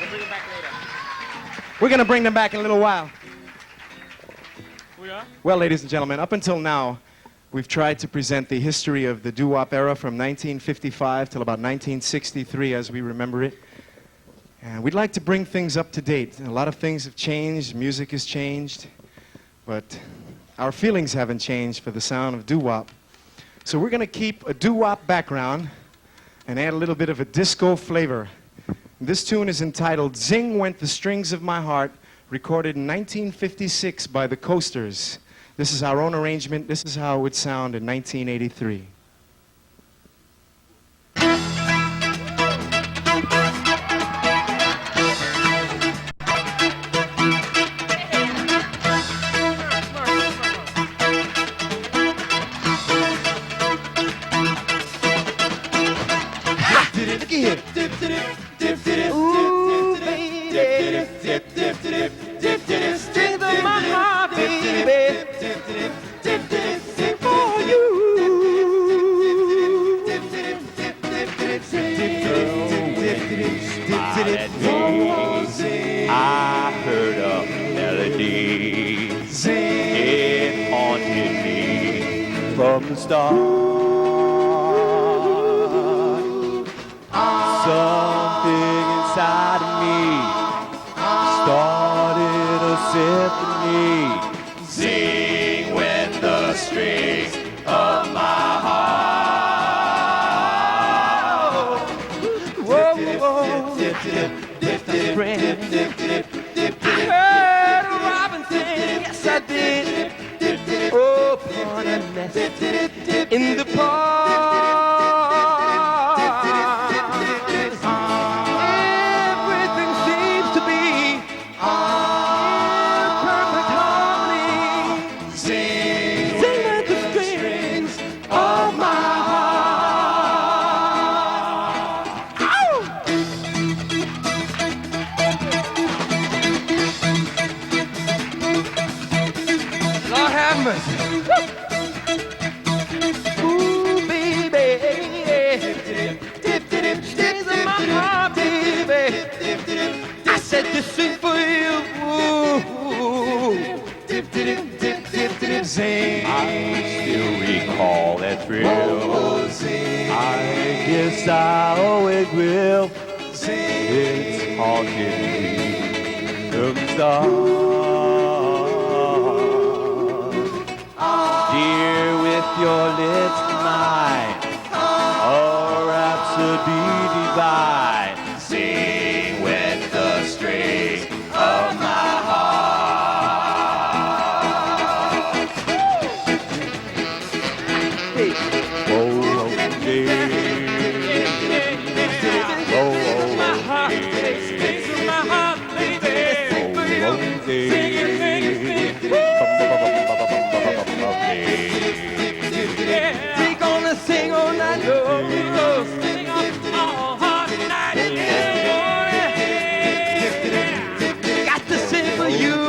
We'll bring it back later. We're going to bring them back in a little while. We are? Well, ladies and gentlemen, up until now, we've tried to present the history of the doo-wop era from 1955 till about 1963 as we remember it. And we'd like to bring things up to date. A lot of things have changed, music has changed, but our feelings haven't changed for the sound of doo-wop. So we're going to keep a doo-wop background and add a little bit of a disco flavor. This tune is entitled Zing Went the Strings of My Heart, recorded in 1956 by the Coasters. This is our own arrangement. This is how it would sound in 1983. Ooh, baby. Strings of my heart, baby. For you. Smile at me. I heard a melody. It haunted me from the start. Something inside of me started a symphony. Sing with the strings of my heart. Whoa, whoa. I heard a robin sing, yes I did. Oh, upon a nest in the park. Everything seems to be in perfect harmony. Sing with the strings of my heart. Ow! Lord have mercy. Ooh, baby. Strings of my heart, baby. I said this sing for you. Zing. I still recall that thrill. I guess I always will. It's haunted me from the start. Dear, with your lips tonight, a rhapsody divine. Sing with the strings of my heart. Oh, My heart, strings of my heart, baby. For you. Sing it, sing it, sing it. We gonna sing all night long. Sing all hard night and got to sing for you.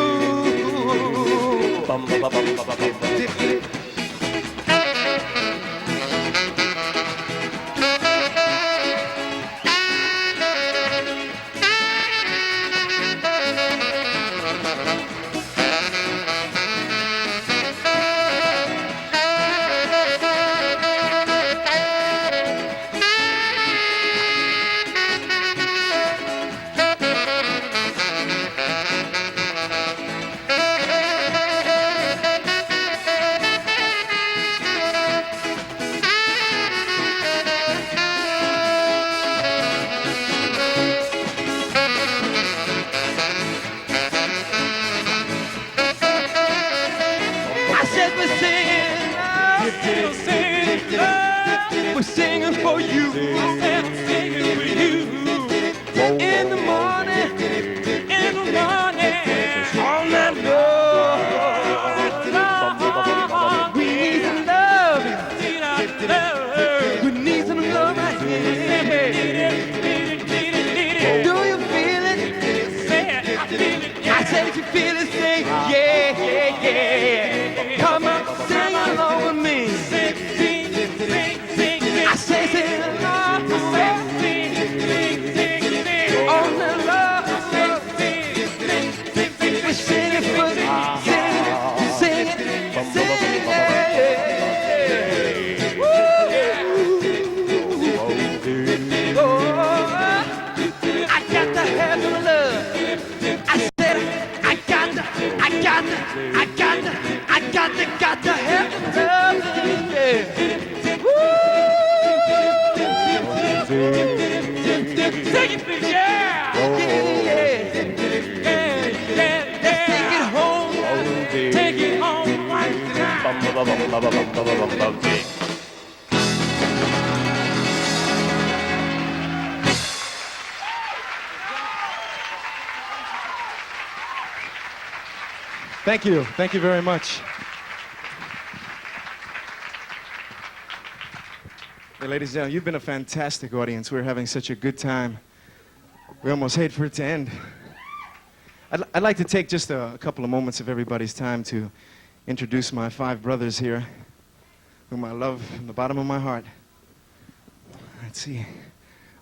Sing it, please. Yeah. Take it home. Take it home right now. Thank you. Thank you very much. Hey, ladies and gentlemen, you've been a fantastic audience. We're having such a good time. We almost hate for it to end. I'd like to take just a couple of moments of everybody's time to introduce my 5 brothers here, whom I love from the bottom of my heart. Let's see.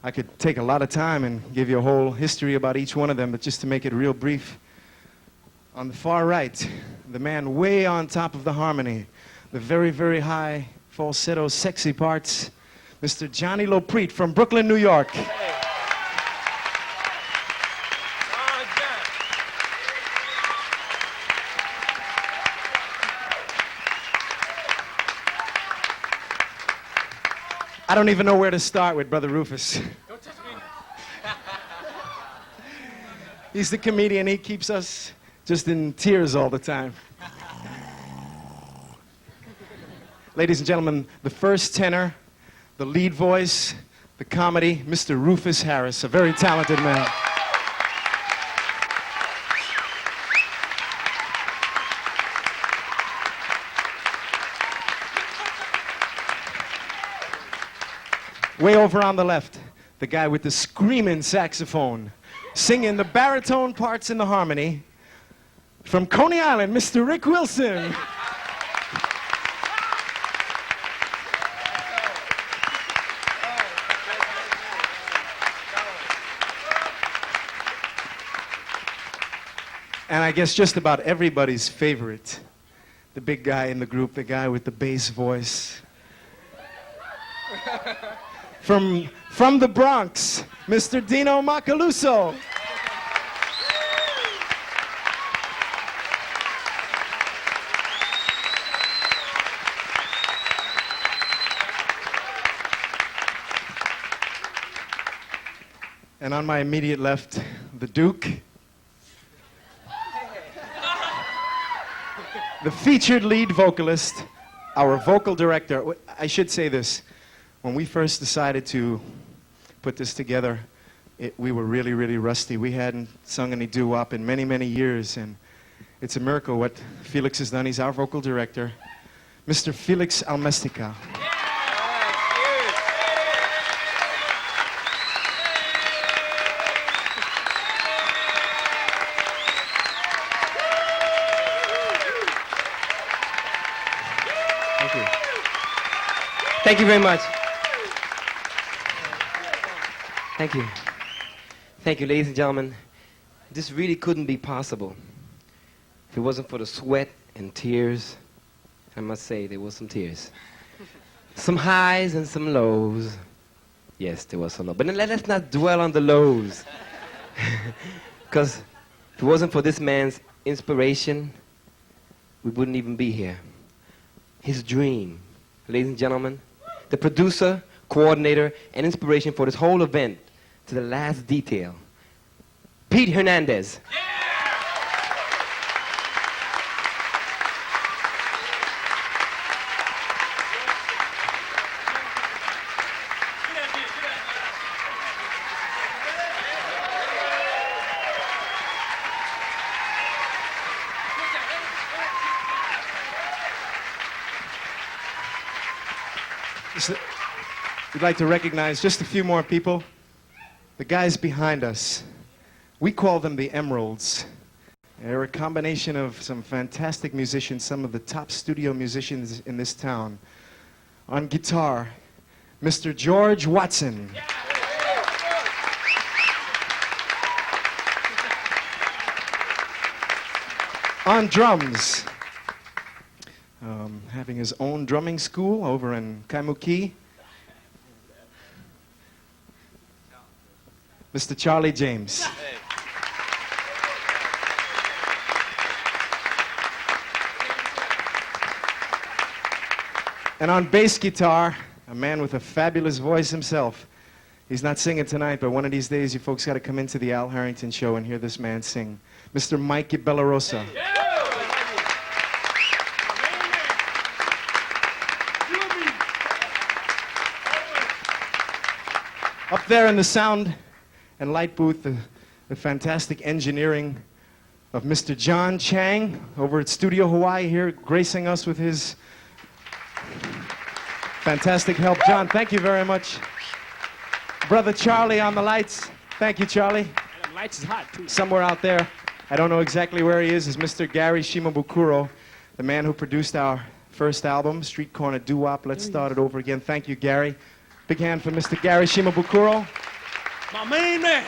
I could take a lot of time and give you a whole history about each one of them, but just to make it real brief, on the far right, the man way on top of the harmony, the very, very high falsetto, sexy parts, Mr. Johnny Lopreet from Brooklyn, New York. I don't even know where to start with Brother Rufus. Don't touch me. He's the comedian. He keeps us just in tears all the time. Ladies and gentlemen, the first tenor, the lead voice, the comedy, Mr. Rufus Harris, a very talented man. Way over on the left, the guy with the screaming saxophone, singing the baritone parts in the harmony, from Coney Island, Mr. Rick Wilson. And I guess just about everybody's favorite, the big guy in the group, the guy with the bass voice. From the Bronx, Mr. Dino Macaluso. And on my immediate left, the Duke. The featured lead vocalist, our vocal director. I should say this. When we first decided to put this together, we were really, really rusty. We hadn't sung any doo-wop in many, many years, and it's a miracle what Felix has done. He's our vocal director, Mr. Felix Almestica. Thank you. Thank you very much. Thank you. Thank you, ladies and gentlemen. This really couldn't be possible if it wasn't for the sweat and tears. I must say, there was some tears. Some highs and some lows. Yes, there was some lows. But then let's not dwell on the lows. Because if it wasn't for this man's inspiration, we wouldn't even be here. His dream, ladies and gentlemen, the producer, coordinator, and inspiration for this whole event, to the last detail, Pete Hernandez. We'd like to recognize just a few more people. The guys behind us, we call them the Emeralds. They're a combination of some fantastic musicians, some of the top studio musicians in this town. On guitar, Mr. George Watson. On drums, having his own drumming school over in Kaimuki, Mr. Charlie James. And on bass guitar, a man with a fabulous voice himself, He's not singing tonight, but one of these days you folks got to come into the Al Harrington Show and hear this man sing. Mr. Mikey Bellarosa. Up there in the sound and light booth, the fantastic engineering of Mr. John Chang over at Studio Hawaii here, gracing us with his fantastic help. John, thank you very much. Brother Charlie on the lights. Thank you, Charlie. And the lights is hot, too. Somewhere out there, I don't know exactly where he is Mr. Gary Shimabukuro, the man who produced our first album, Street Corner Doo-Wop. Let's start it over again. Thank you, Gary. Big hand for Mr. Gary Shimabukuro. My main man.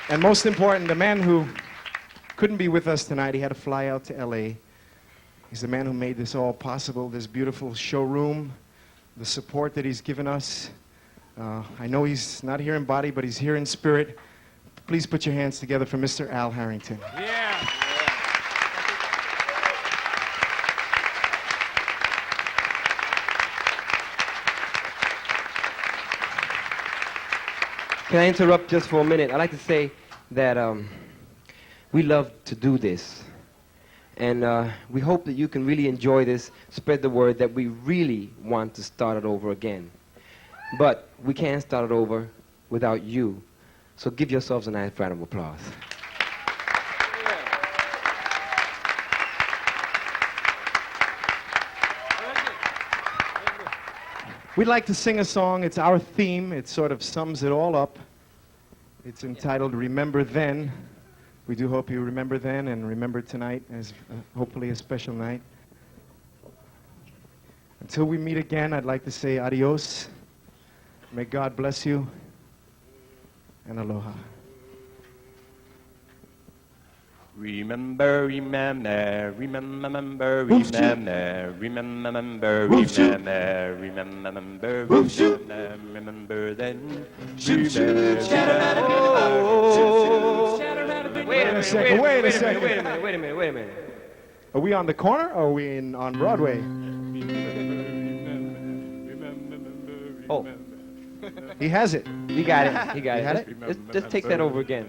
And most important, the man who couldn't be with us tonight, he had to fly out to LA. He's the man who made this all possible, this beautiful showroom, the support that he's given us. I know he's not here in body, but he's here in spirit. Please put your hands together for Mr. Al Harrington. Yeah. Can I interrupt just for a minute? I'd like to say that we love to do this. And we hope that you can really enjoy this, spread the word that we really want to start it over again. But we can't start it over without you. So give yourselves a nice round of applause. We'd like to sing a song. It's our theme. It sort of sums it all up. It's entitled Remember Then. We do hope you remember then and remember tonight as hopefully a special night. Until we meet again, I'd like to say adios. May God bless you. And aloha. Remember, remember, remember, remember, remember, remember, remember, remember then. Wait a minute. Are we on the corner or are we on Broadway? Oh. He has it. He got it. He got You had it. Just take that over again.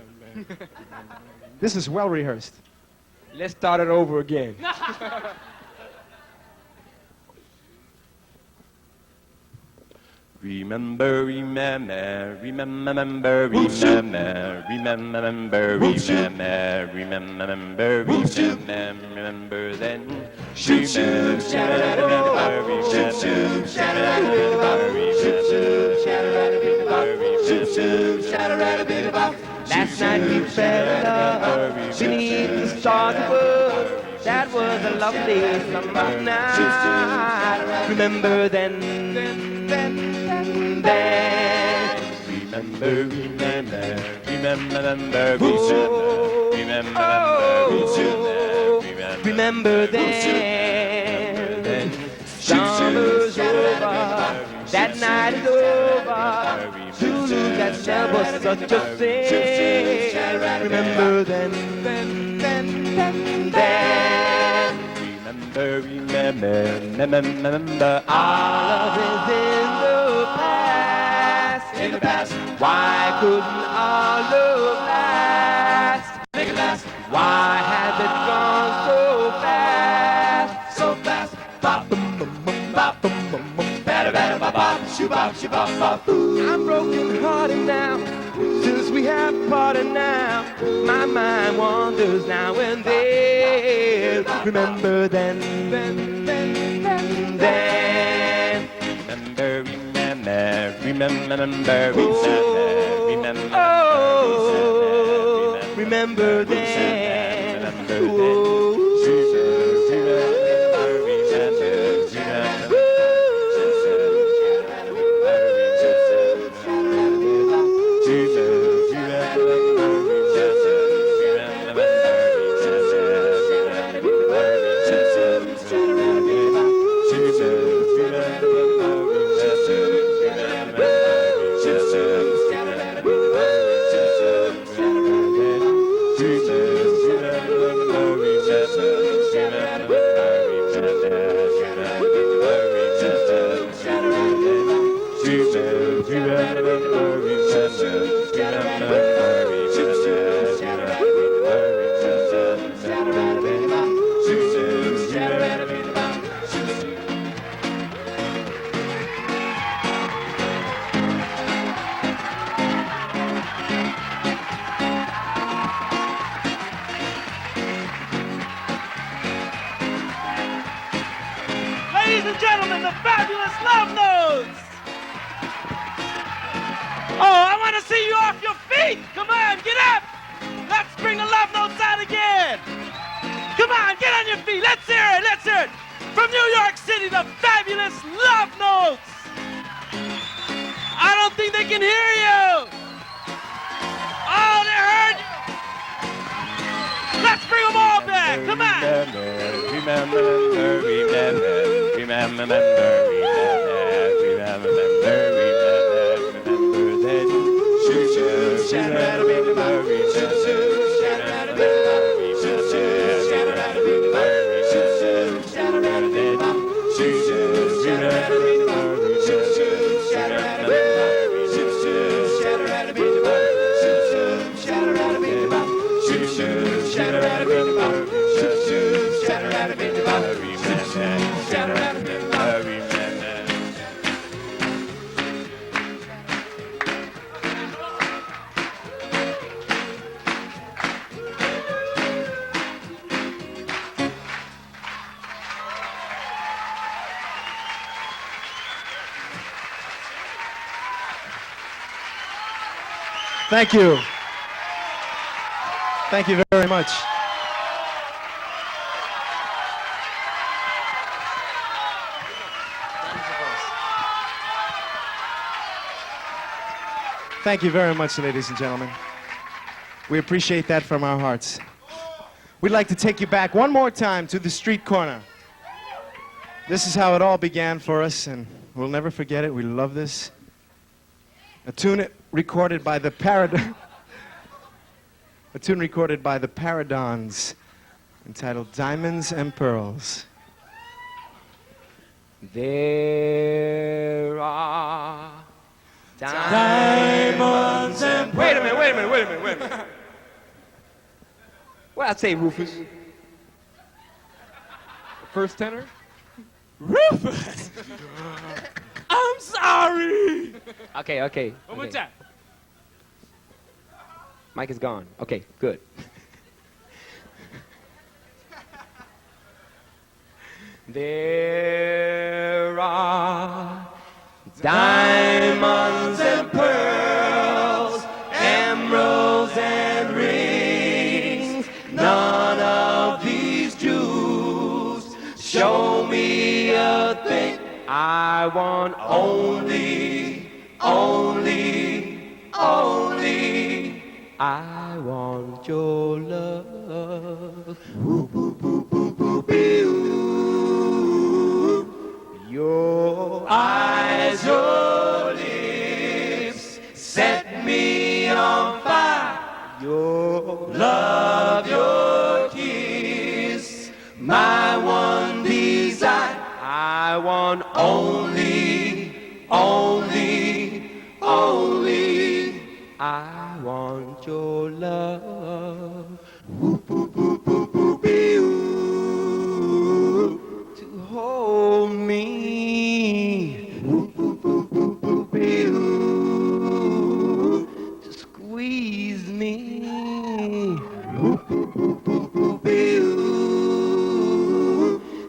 This is well rehearsed. Let's start it over again. Remember, remember, remember, remember, remember, remember, remember, remember then. Last night we fell beneath the stars above. That was a lovely summer night. Remember then. Remember, remember, remember, remember then. Summer's over. That night is over. To lose that love was such a sin. Remember then. Remember, remember, our love is in the past. In the past. Why couldn't our love last? Make it last. Why has it gone so fast? So fast. Bop, boom, boom, boom, bop, boom, boom, boom. Batter, batter, bop, bop, shoo, bop, shoo, bop, bop. I'm broken hearted now. Since we have parted now, my mind wanders now and then. Remember then. Remember, remember then. off your feet. Come on, get up. Let's bring the love notes out again. Come on, get on your feet. Let's hear it. Let's hear it. From New York City, the fabulous Love Notes. I don't think they can hear you. Oh, they heard you. Let's bring them all back. Come on. Thank you. Thank you very much. Thank you very much, ladies and gentlemen. We appreciate that from our hearts. We'd like to take you back one more time to the street corner. This is how it all began for us, and we'll never forget it. We love this. A tune recorded by the Paradons, entitled Diamonds and Pearls. There are Diamonds and Wait a minute. Well, I'd say Rufus. First tenor? Rufus! I'm sorry! Okay. One more okay. time. Mike is gone. Okay, good. There are diamonds and pearls, emeralds and rings. None of these jewels show me a thing. I want only. I want your love. Your eyes, your lips set me on fire. Your love, your kiss, my one desire. I want only. I want your love. To hold me. To squeeze me.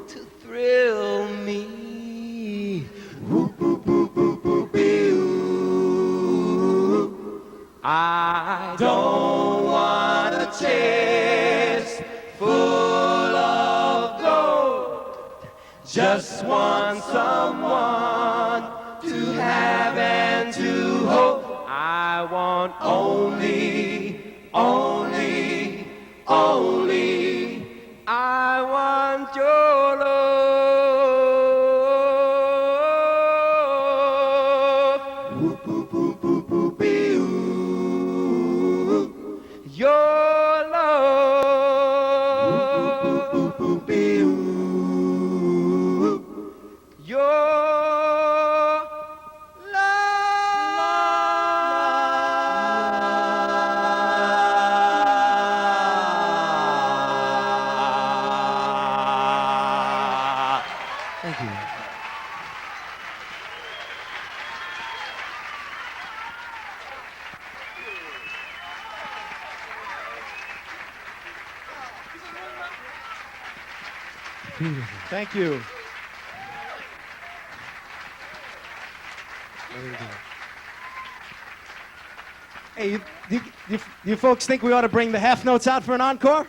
To thrill me. I don't want a chest full of gold. Just want someone to have and to hold. I want only. I want your love. Your love. Your love. Thank you. Thank you. Hey, you folks think we ought to bring the half notes out for an encore?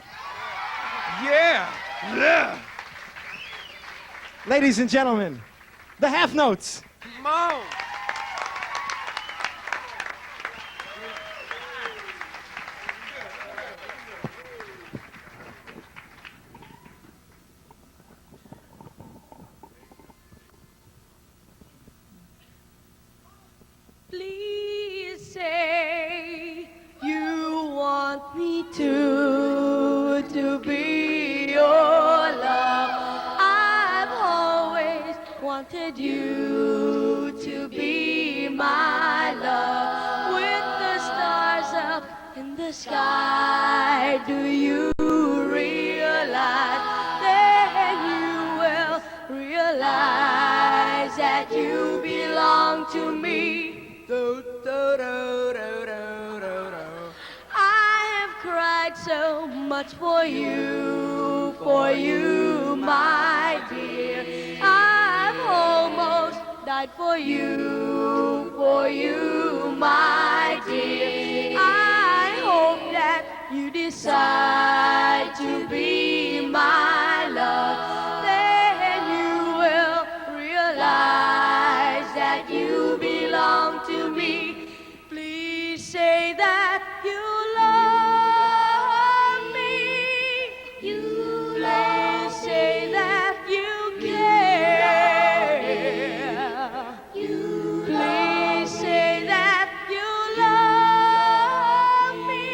Yeah. Yeah. Ladies and gentlemen, the half notes. Come on. Please say you want me to be your love. I've always wanted you to be my love. With the stars up in the sky, do you realize? Then you will realize that you belong to me. I have cried so much for you, my dear. I've almost died for you, my dear. I hope that you decide to be my love. Then you will realize that you belong to me. Please say that you love me. Please say that you care. Please say that you love me.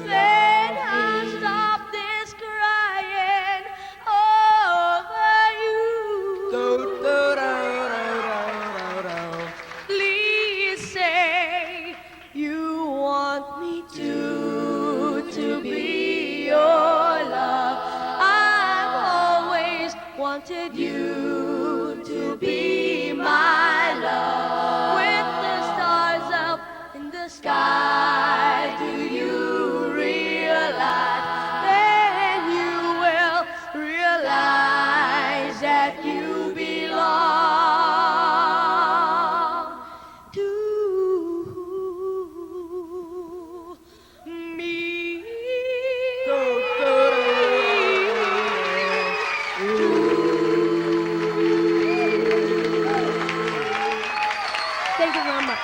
Then I'll stop this crying over you. Please say you want me to be your love. I've always wanted you to be my love. With the stars up in the sky, do you realize? Then you will realize that you belong to me. Thank you very much.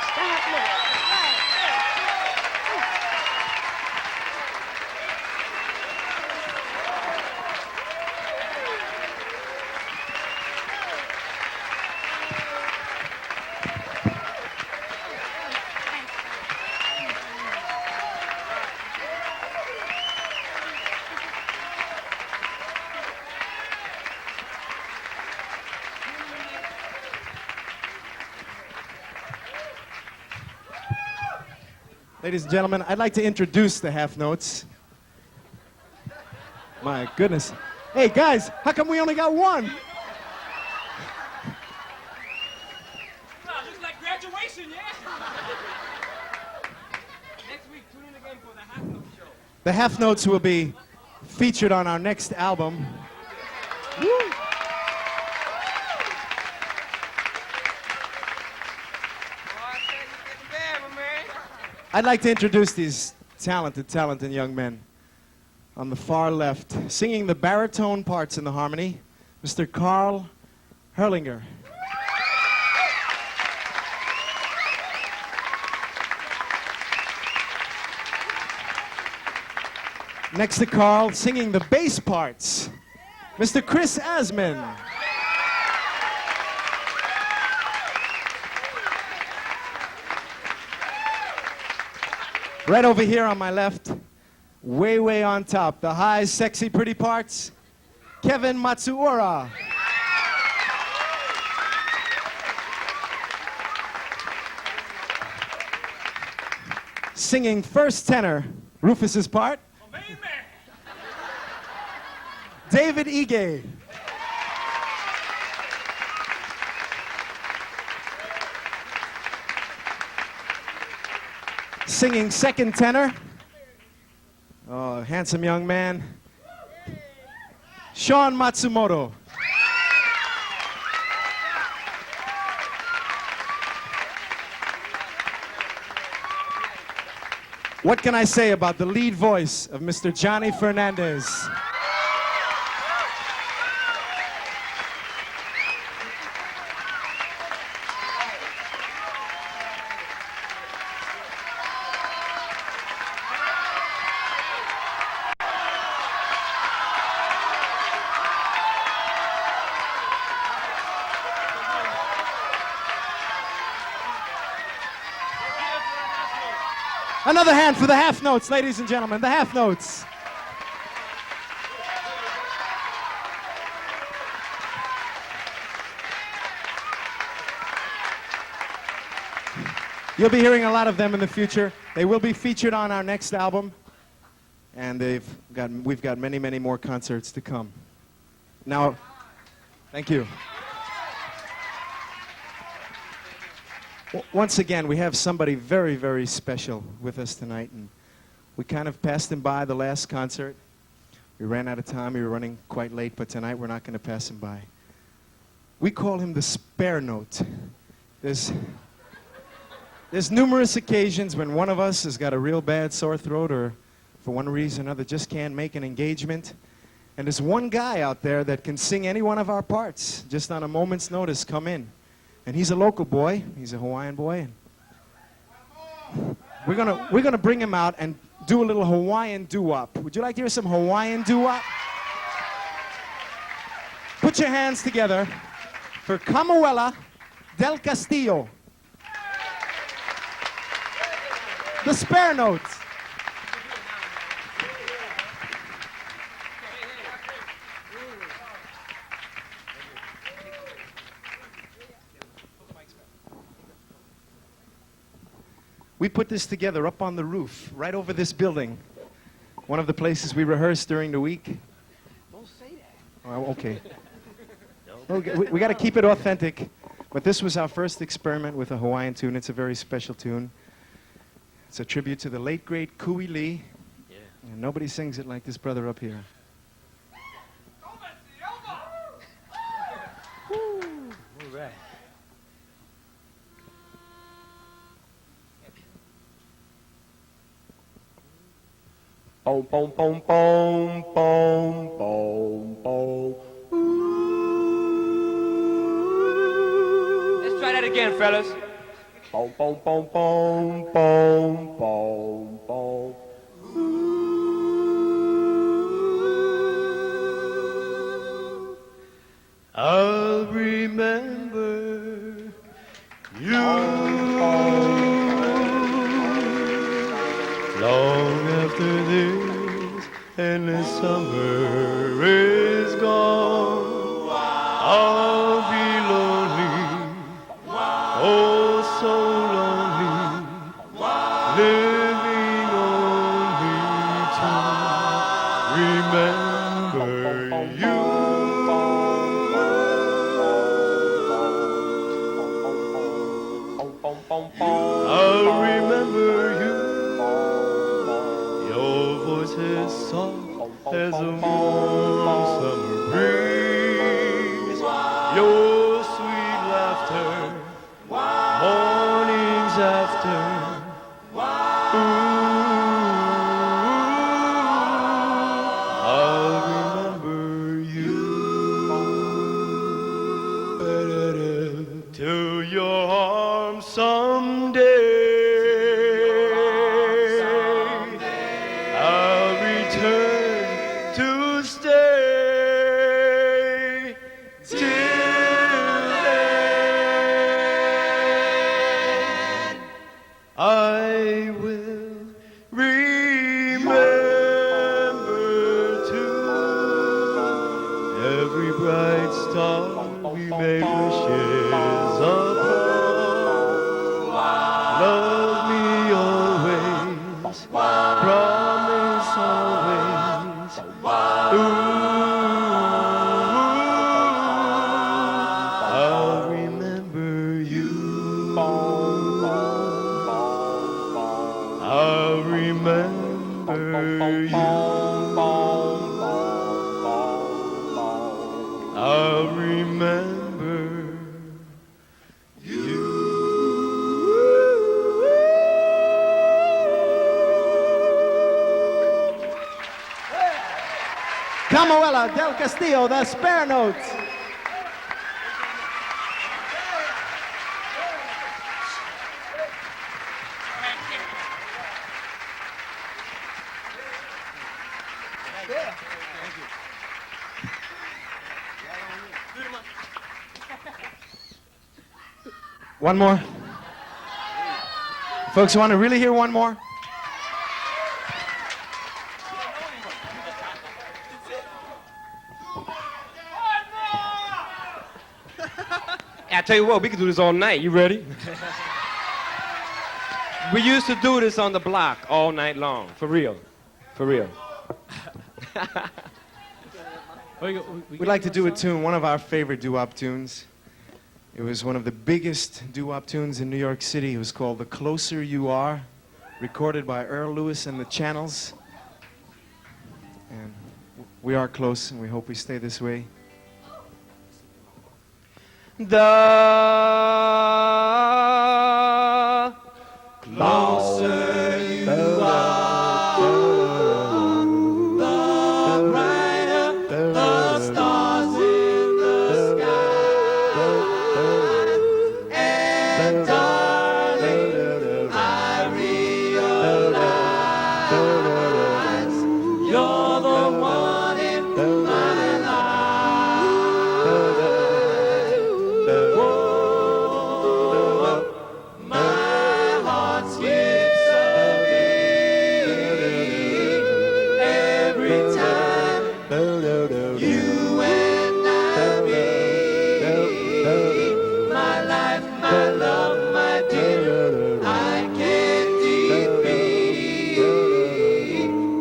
Ladies and gentlemen, I'd like to introduce the half notes. My goodness. Hey guys, how come we only got one? Wow, looks like graduation, yeah? Next week, tune in again for the Half Note Show. The half notes will be featured on our next album. Woo. I'd like to introduce these talented young men. On the far left, singing the baritone parts in the harmony, Mr. Carl Herlinger. Next to Carl, singing the bass parts, Mr. Chris Asman. Right over here on my left, way on top, the high, sexy, pretty parts, Kevin Matsuura. Singing first tenor, Rufus's part, David Ige. Singing second tenor, oh, handsome young man, Sean Matsumoto. What can I say about the lead voice of Mr. Johnny Fernandez? Another hand for the half notes, ladies and gentlemen, the half notes. You'll be hearing a lot of them in the future. They will be featured on our next album, and we've got many, many more concerts to come. Now, thank you. Once again, we have somebody very, very special with us tonight, and we kind of passed him by the last concert. We ran out of time. We were running quite late, but tonight we're not going to pass him by. We call him the spare note. There's numerous occasions when one of us has got a real bad sore throat or for one reason or another just can't make an engagement. And there's one guy out there that can sing any one of our parts, just on a moment's notice, come in. And he's a local boy. He's a Hawaiian boy. And we're gonna bring him out and do a little Hawaiian doo-wop. Would you like to hear some Hawaiian doo-wop? Put your hands together for Camuela del Castillo. The spare notes. We put this together up on the roof, right over this building. One of the places we rehearse during the week. Don't say that. Oh, okay. We got to keep it authentic. But this was our first experiment with a Hawaiian tune. It's a very special tune. It's a tribute to the late, great Kui Lee. Yeah. And nobody sings it like this brother up here. All right. Boom, boom, boom, boom, boom, boom, boom. Let's try that again, fellas. Boom, boom, boom, boom, boom, boom, boom. I'll remember you long after this and the summer is gone. I'll be lonely, oh so lonely, living only to remember you. I'll remember you. Your voice is soft as a warm summer breeze. Your sweet laughter, mornings after. I'll remember you. Till your arms someday. I'll return to stay. Till then, I will remember too every bright star we made wishes upon. Love me always, promise always. I'll remember you. I'll remember you. I'll remember you. Samuela del Castillo, the spare notes. One more? Folks, you want to really hear one more? I tell you what, we can do this all night. You ready? We used to do this on the block all night long. For real. For real. We'd like to do a tune, one of our favorite doo-wop tunes. It was one of the biggest doo-wop tunes in New York City. It was called The Closer You Are, recorded by Earl Lewis and the Channels. And we are close, and we hope we stay this way. The closer you are, the brighter the stars in the sky. And darling, I realize you're the one in my life. Whoa, my heart skips a beat every time you and I meet. My life, my love, my dear, I can't defeat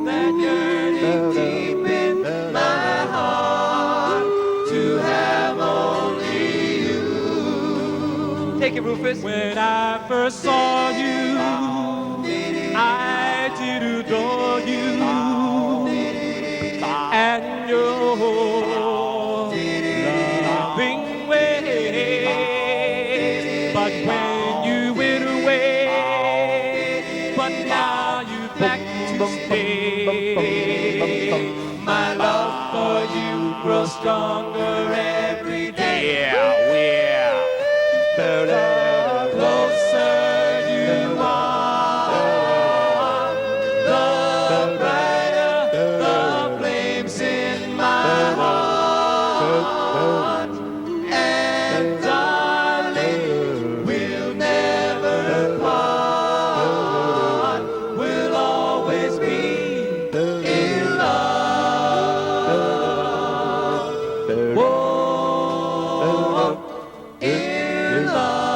that yearning deep in my heart to have only you. Take it, Rufus. When I first saw you, I did adore you, and your loving way. But when you went away, but now you're back to stay. My love for you grows stronger every day. The closer you are, the brighter the flames in my heart. And darling, we'll never part. We'll always be in love. Whoa, in love.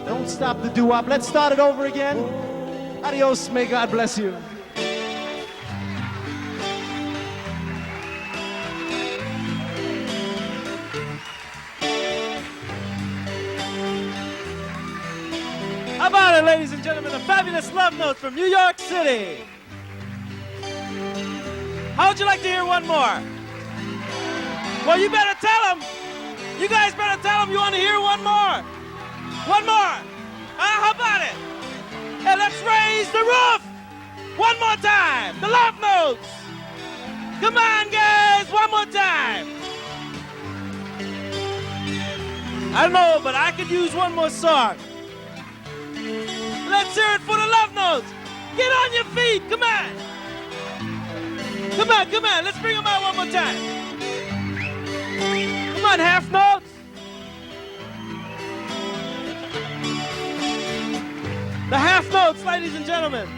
Don't stop the doo-wop. Let's start it over again. Adios. May God bless you. How about it, ladies and gentlemen, the fabulous Love Notes from New York City. How would you like to hear one more? Well, you better tell them. You guys better tell them you want to hear one more. One more. How about it? Hey, let's raise the roof. One more time. The Love Notes. Come on, guys. One more time. I don't know, but I could use one more song. Let's hear it for the Love Notes. Get on your feet. Come on. Come on, come on. Let's bring them out one more time. Come on, half notes. The half Love Notes, ladies and gentlemen.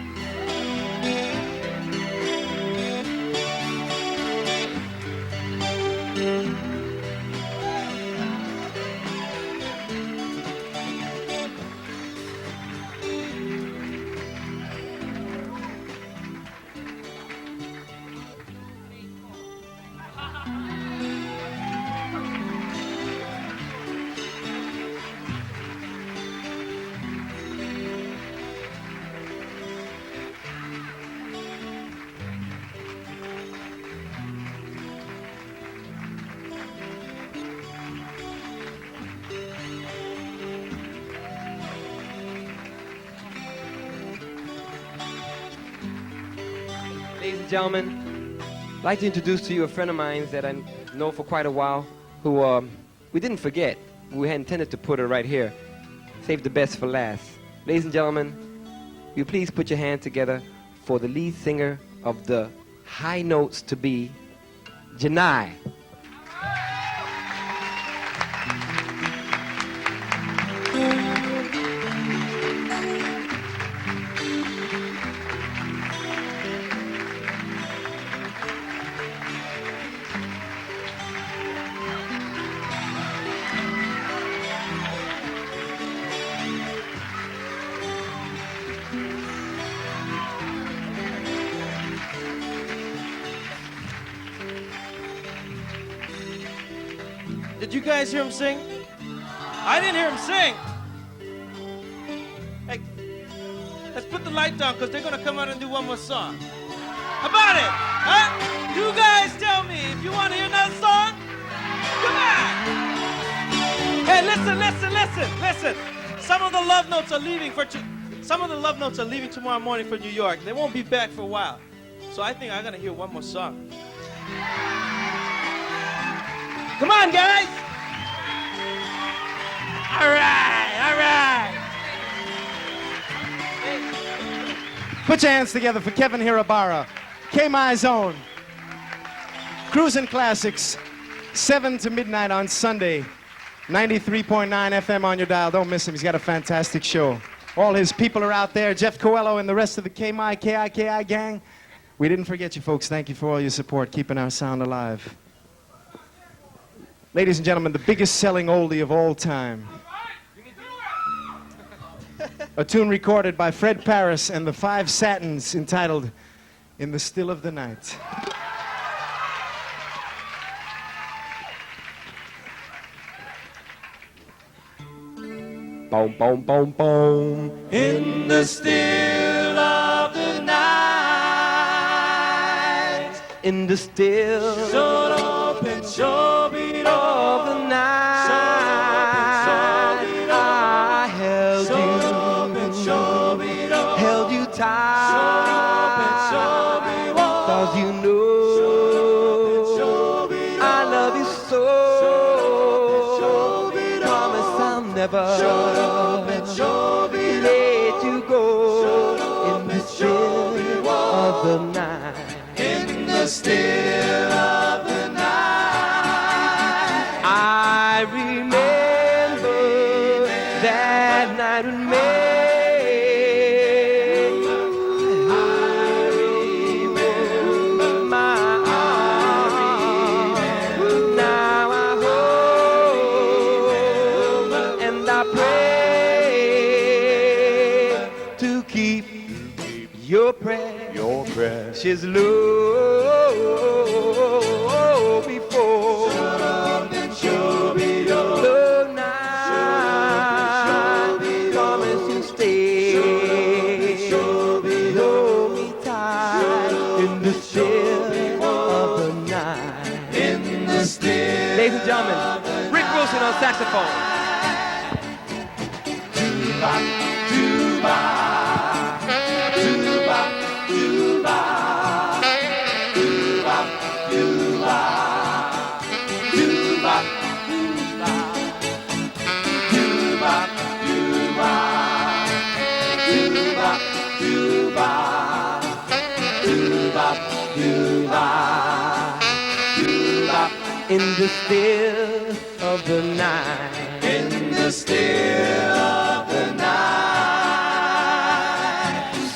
Ladies and gentlemen, I'd like to introduce to you a friend of mine that I know for quite a while, who we didn't forget. We had intended to put her right here. Save the best for last. Ladies and gentlemen, will you please put your hands together for the lead singer of the High Notes to be, Janai. Did you guys hear him sing? I didn't hear him sing. Hey, let's put the light down because they're going to come out and do one more song. How about it? Huh? You guys tell me if you want to hear another song. Come on. Hey, listen. Some of the Love Notes are leaving tomorrow morning for New York. They won't be back for a while. So I think I'm going to hear one more song. Come on, guys! All right. Put your hands together for Kevin Hirabara, K-Mi's own. Cruising Classics, 7 to midnight on Sunday. 93.9 FM on your dial. Don't miss him. He's got a fantastic show. All his people are out there. Jeff Coelho and the rest of the K-Mi, K-I gang. We didn't forget you, folks. Thank you for all your support, keeping our sound alive. Ladies and gentlemen, the biggest selling oldie of all time. A tune recorded by Fred Paris and the Five Satins entitled In the Still of the Night. Boom, boom, boom, boom. In the still of the night. In the still of the night. I held you tight. Cause you know I love you so. Promise I'll never let you go. In the still of the night. In the still of the night. I remember that night we met. I remember my arms. Now I hope and I pray to keep your precious love before the night. Promise you stay, hold me tight in the still of the night. In the still. Ladies and gentlemen, Rick Wilson on saxophone. In the still of the night. In the still of the night.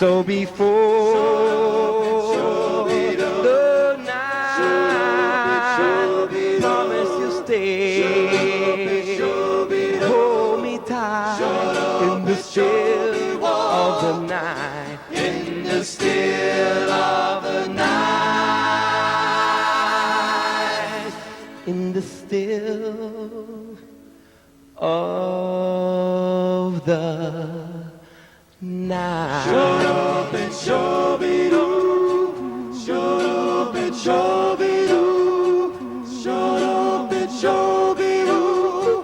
So before the night, promise you stay. Hold me tight in the still of the night. In the still of the night. In the still of the night. Shut up and show me do. Shut up and show me do. Shut up and show me do.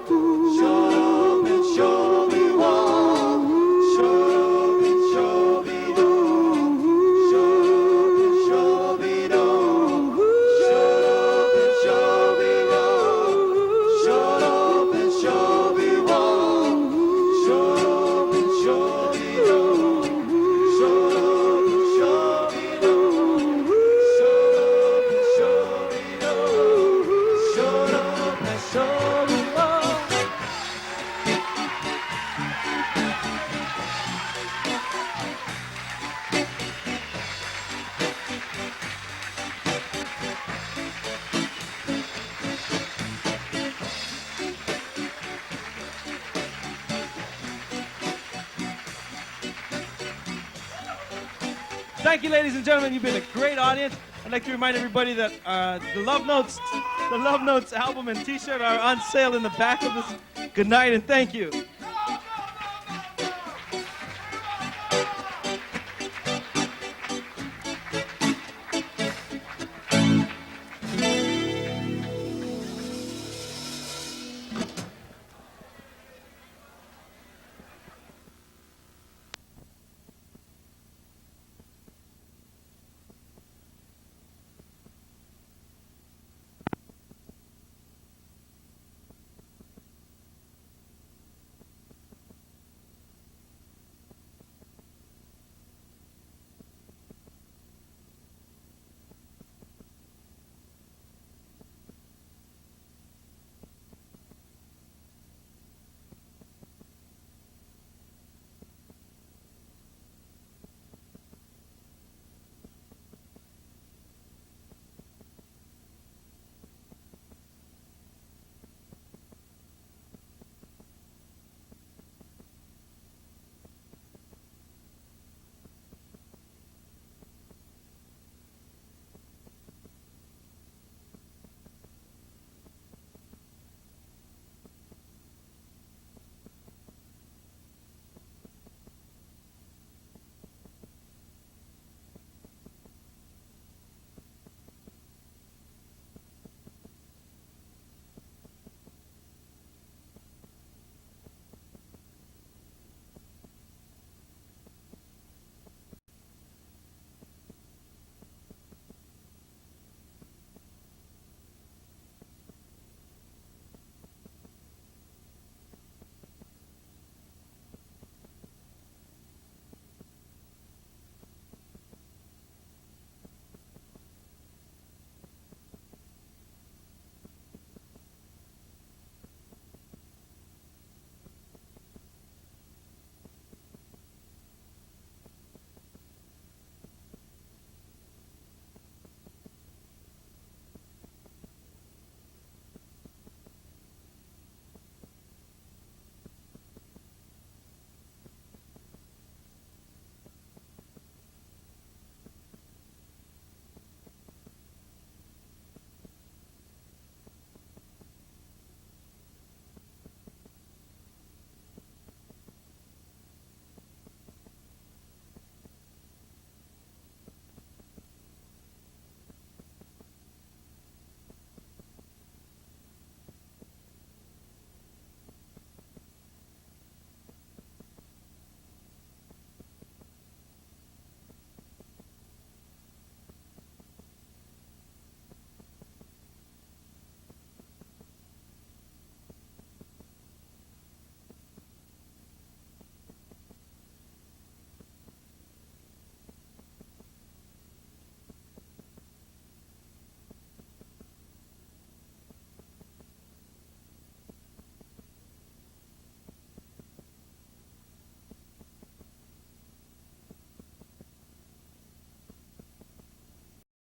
Shut up and show me one. Shut up and show me do. Shut up and show me do. Shut up and show me one. Shut up and show me one. Shut up and show me do. Shut up and show me do. Shut up and show me do. Shut up and show me one. Thank you, ladies and gentlemen. You've been a great audience. I'd like to remind everybody that the Love Notes album and T-shirt are on sale in the back of this. Good night and thank you.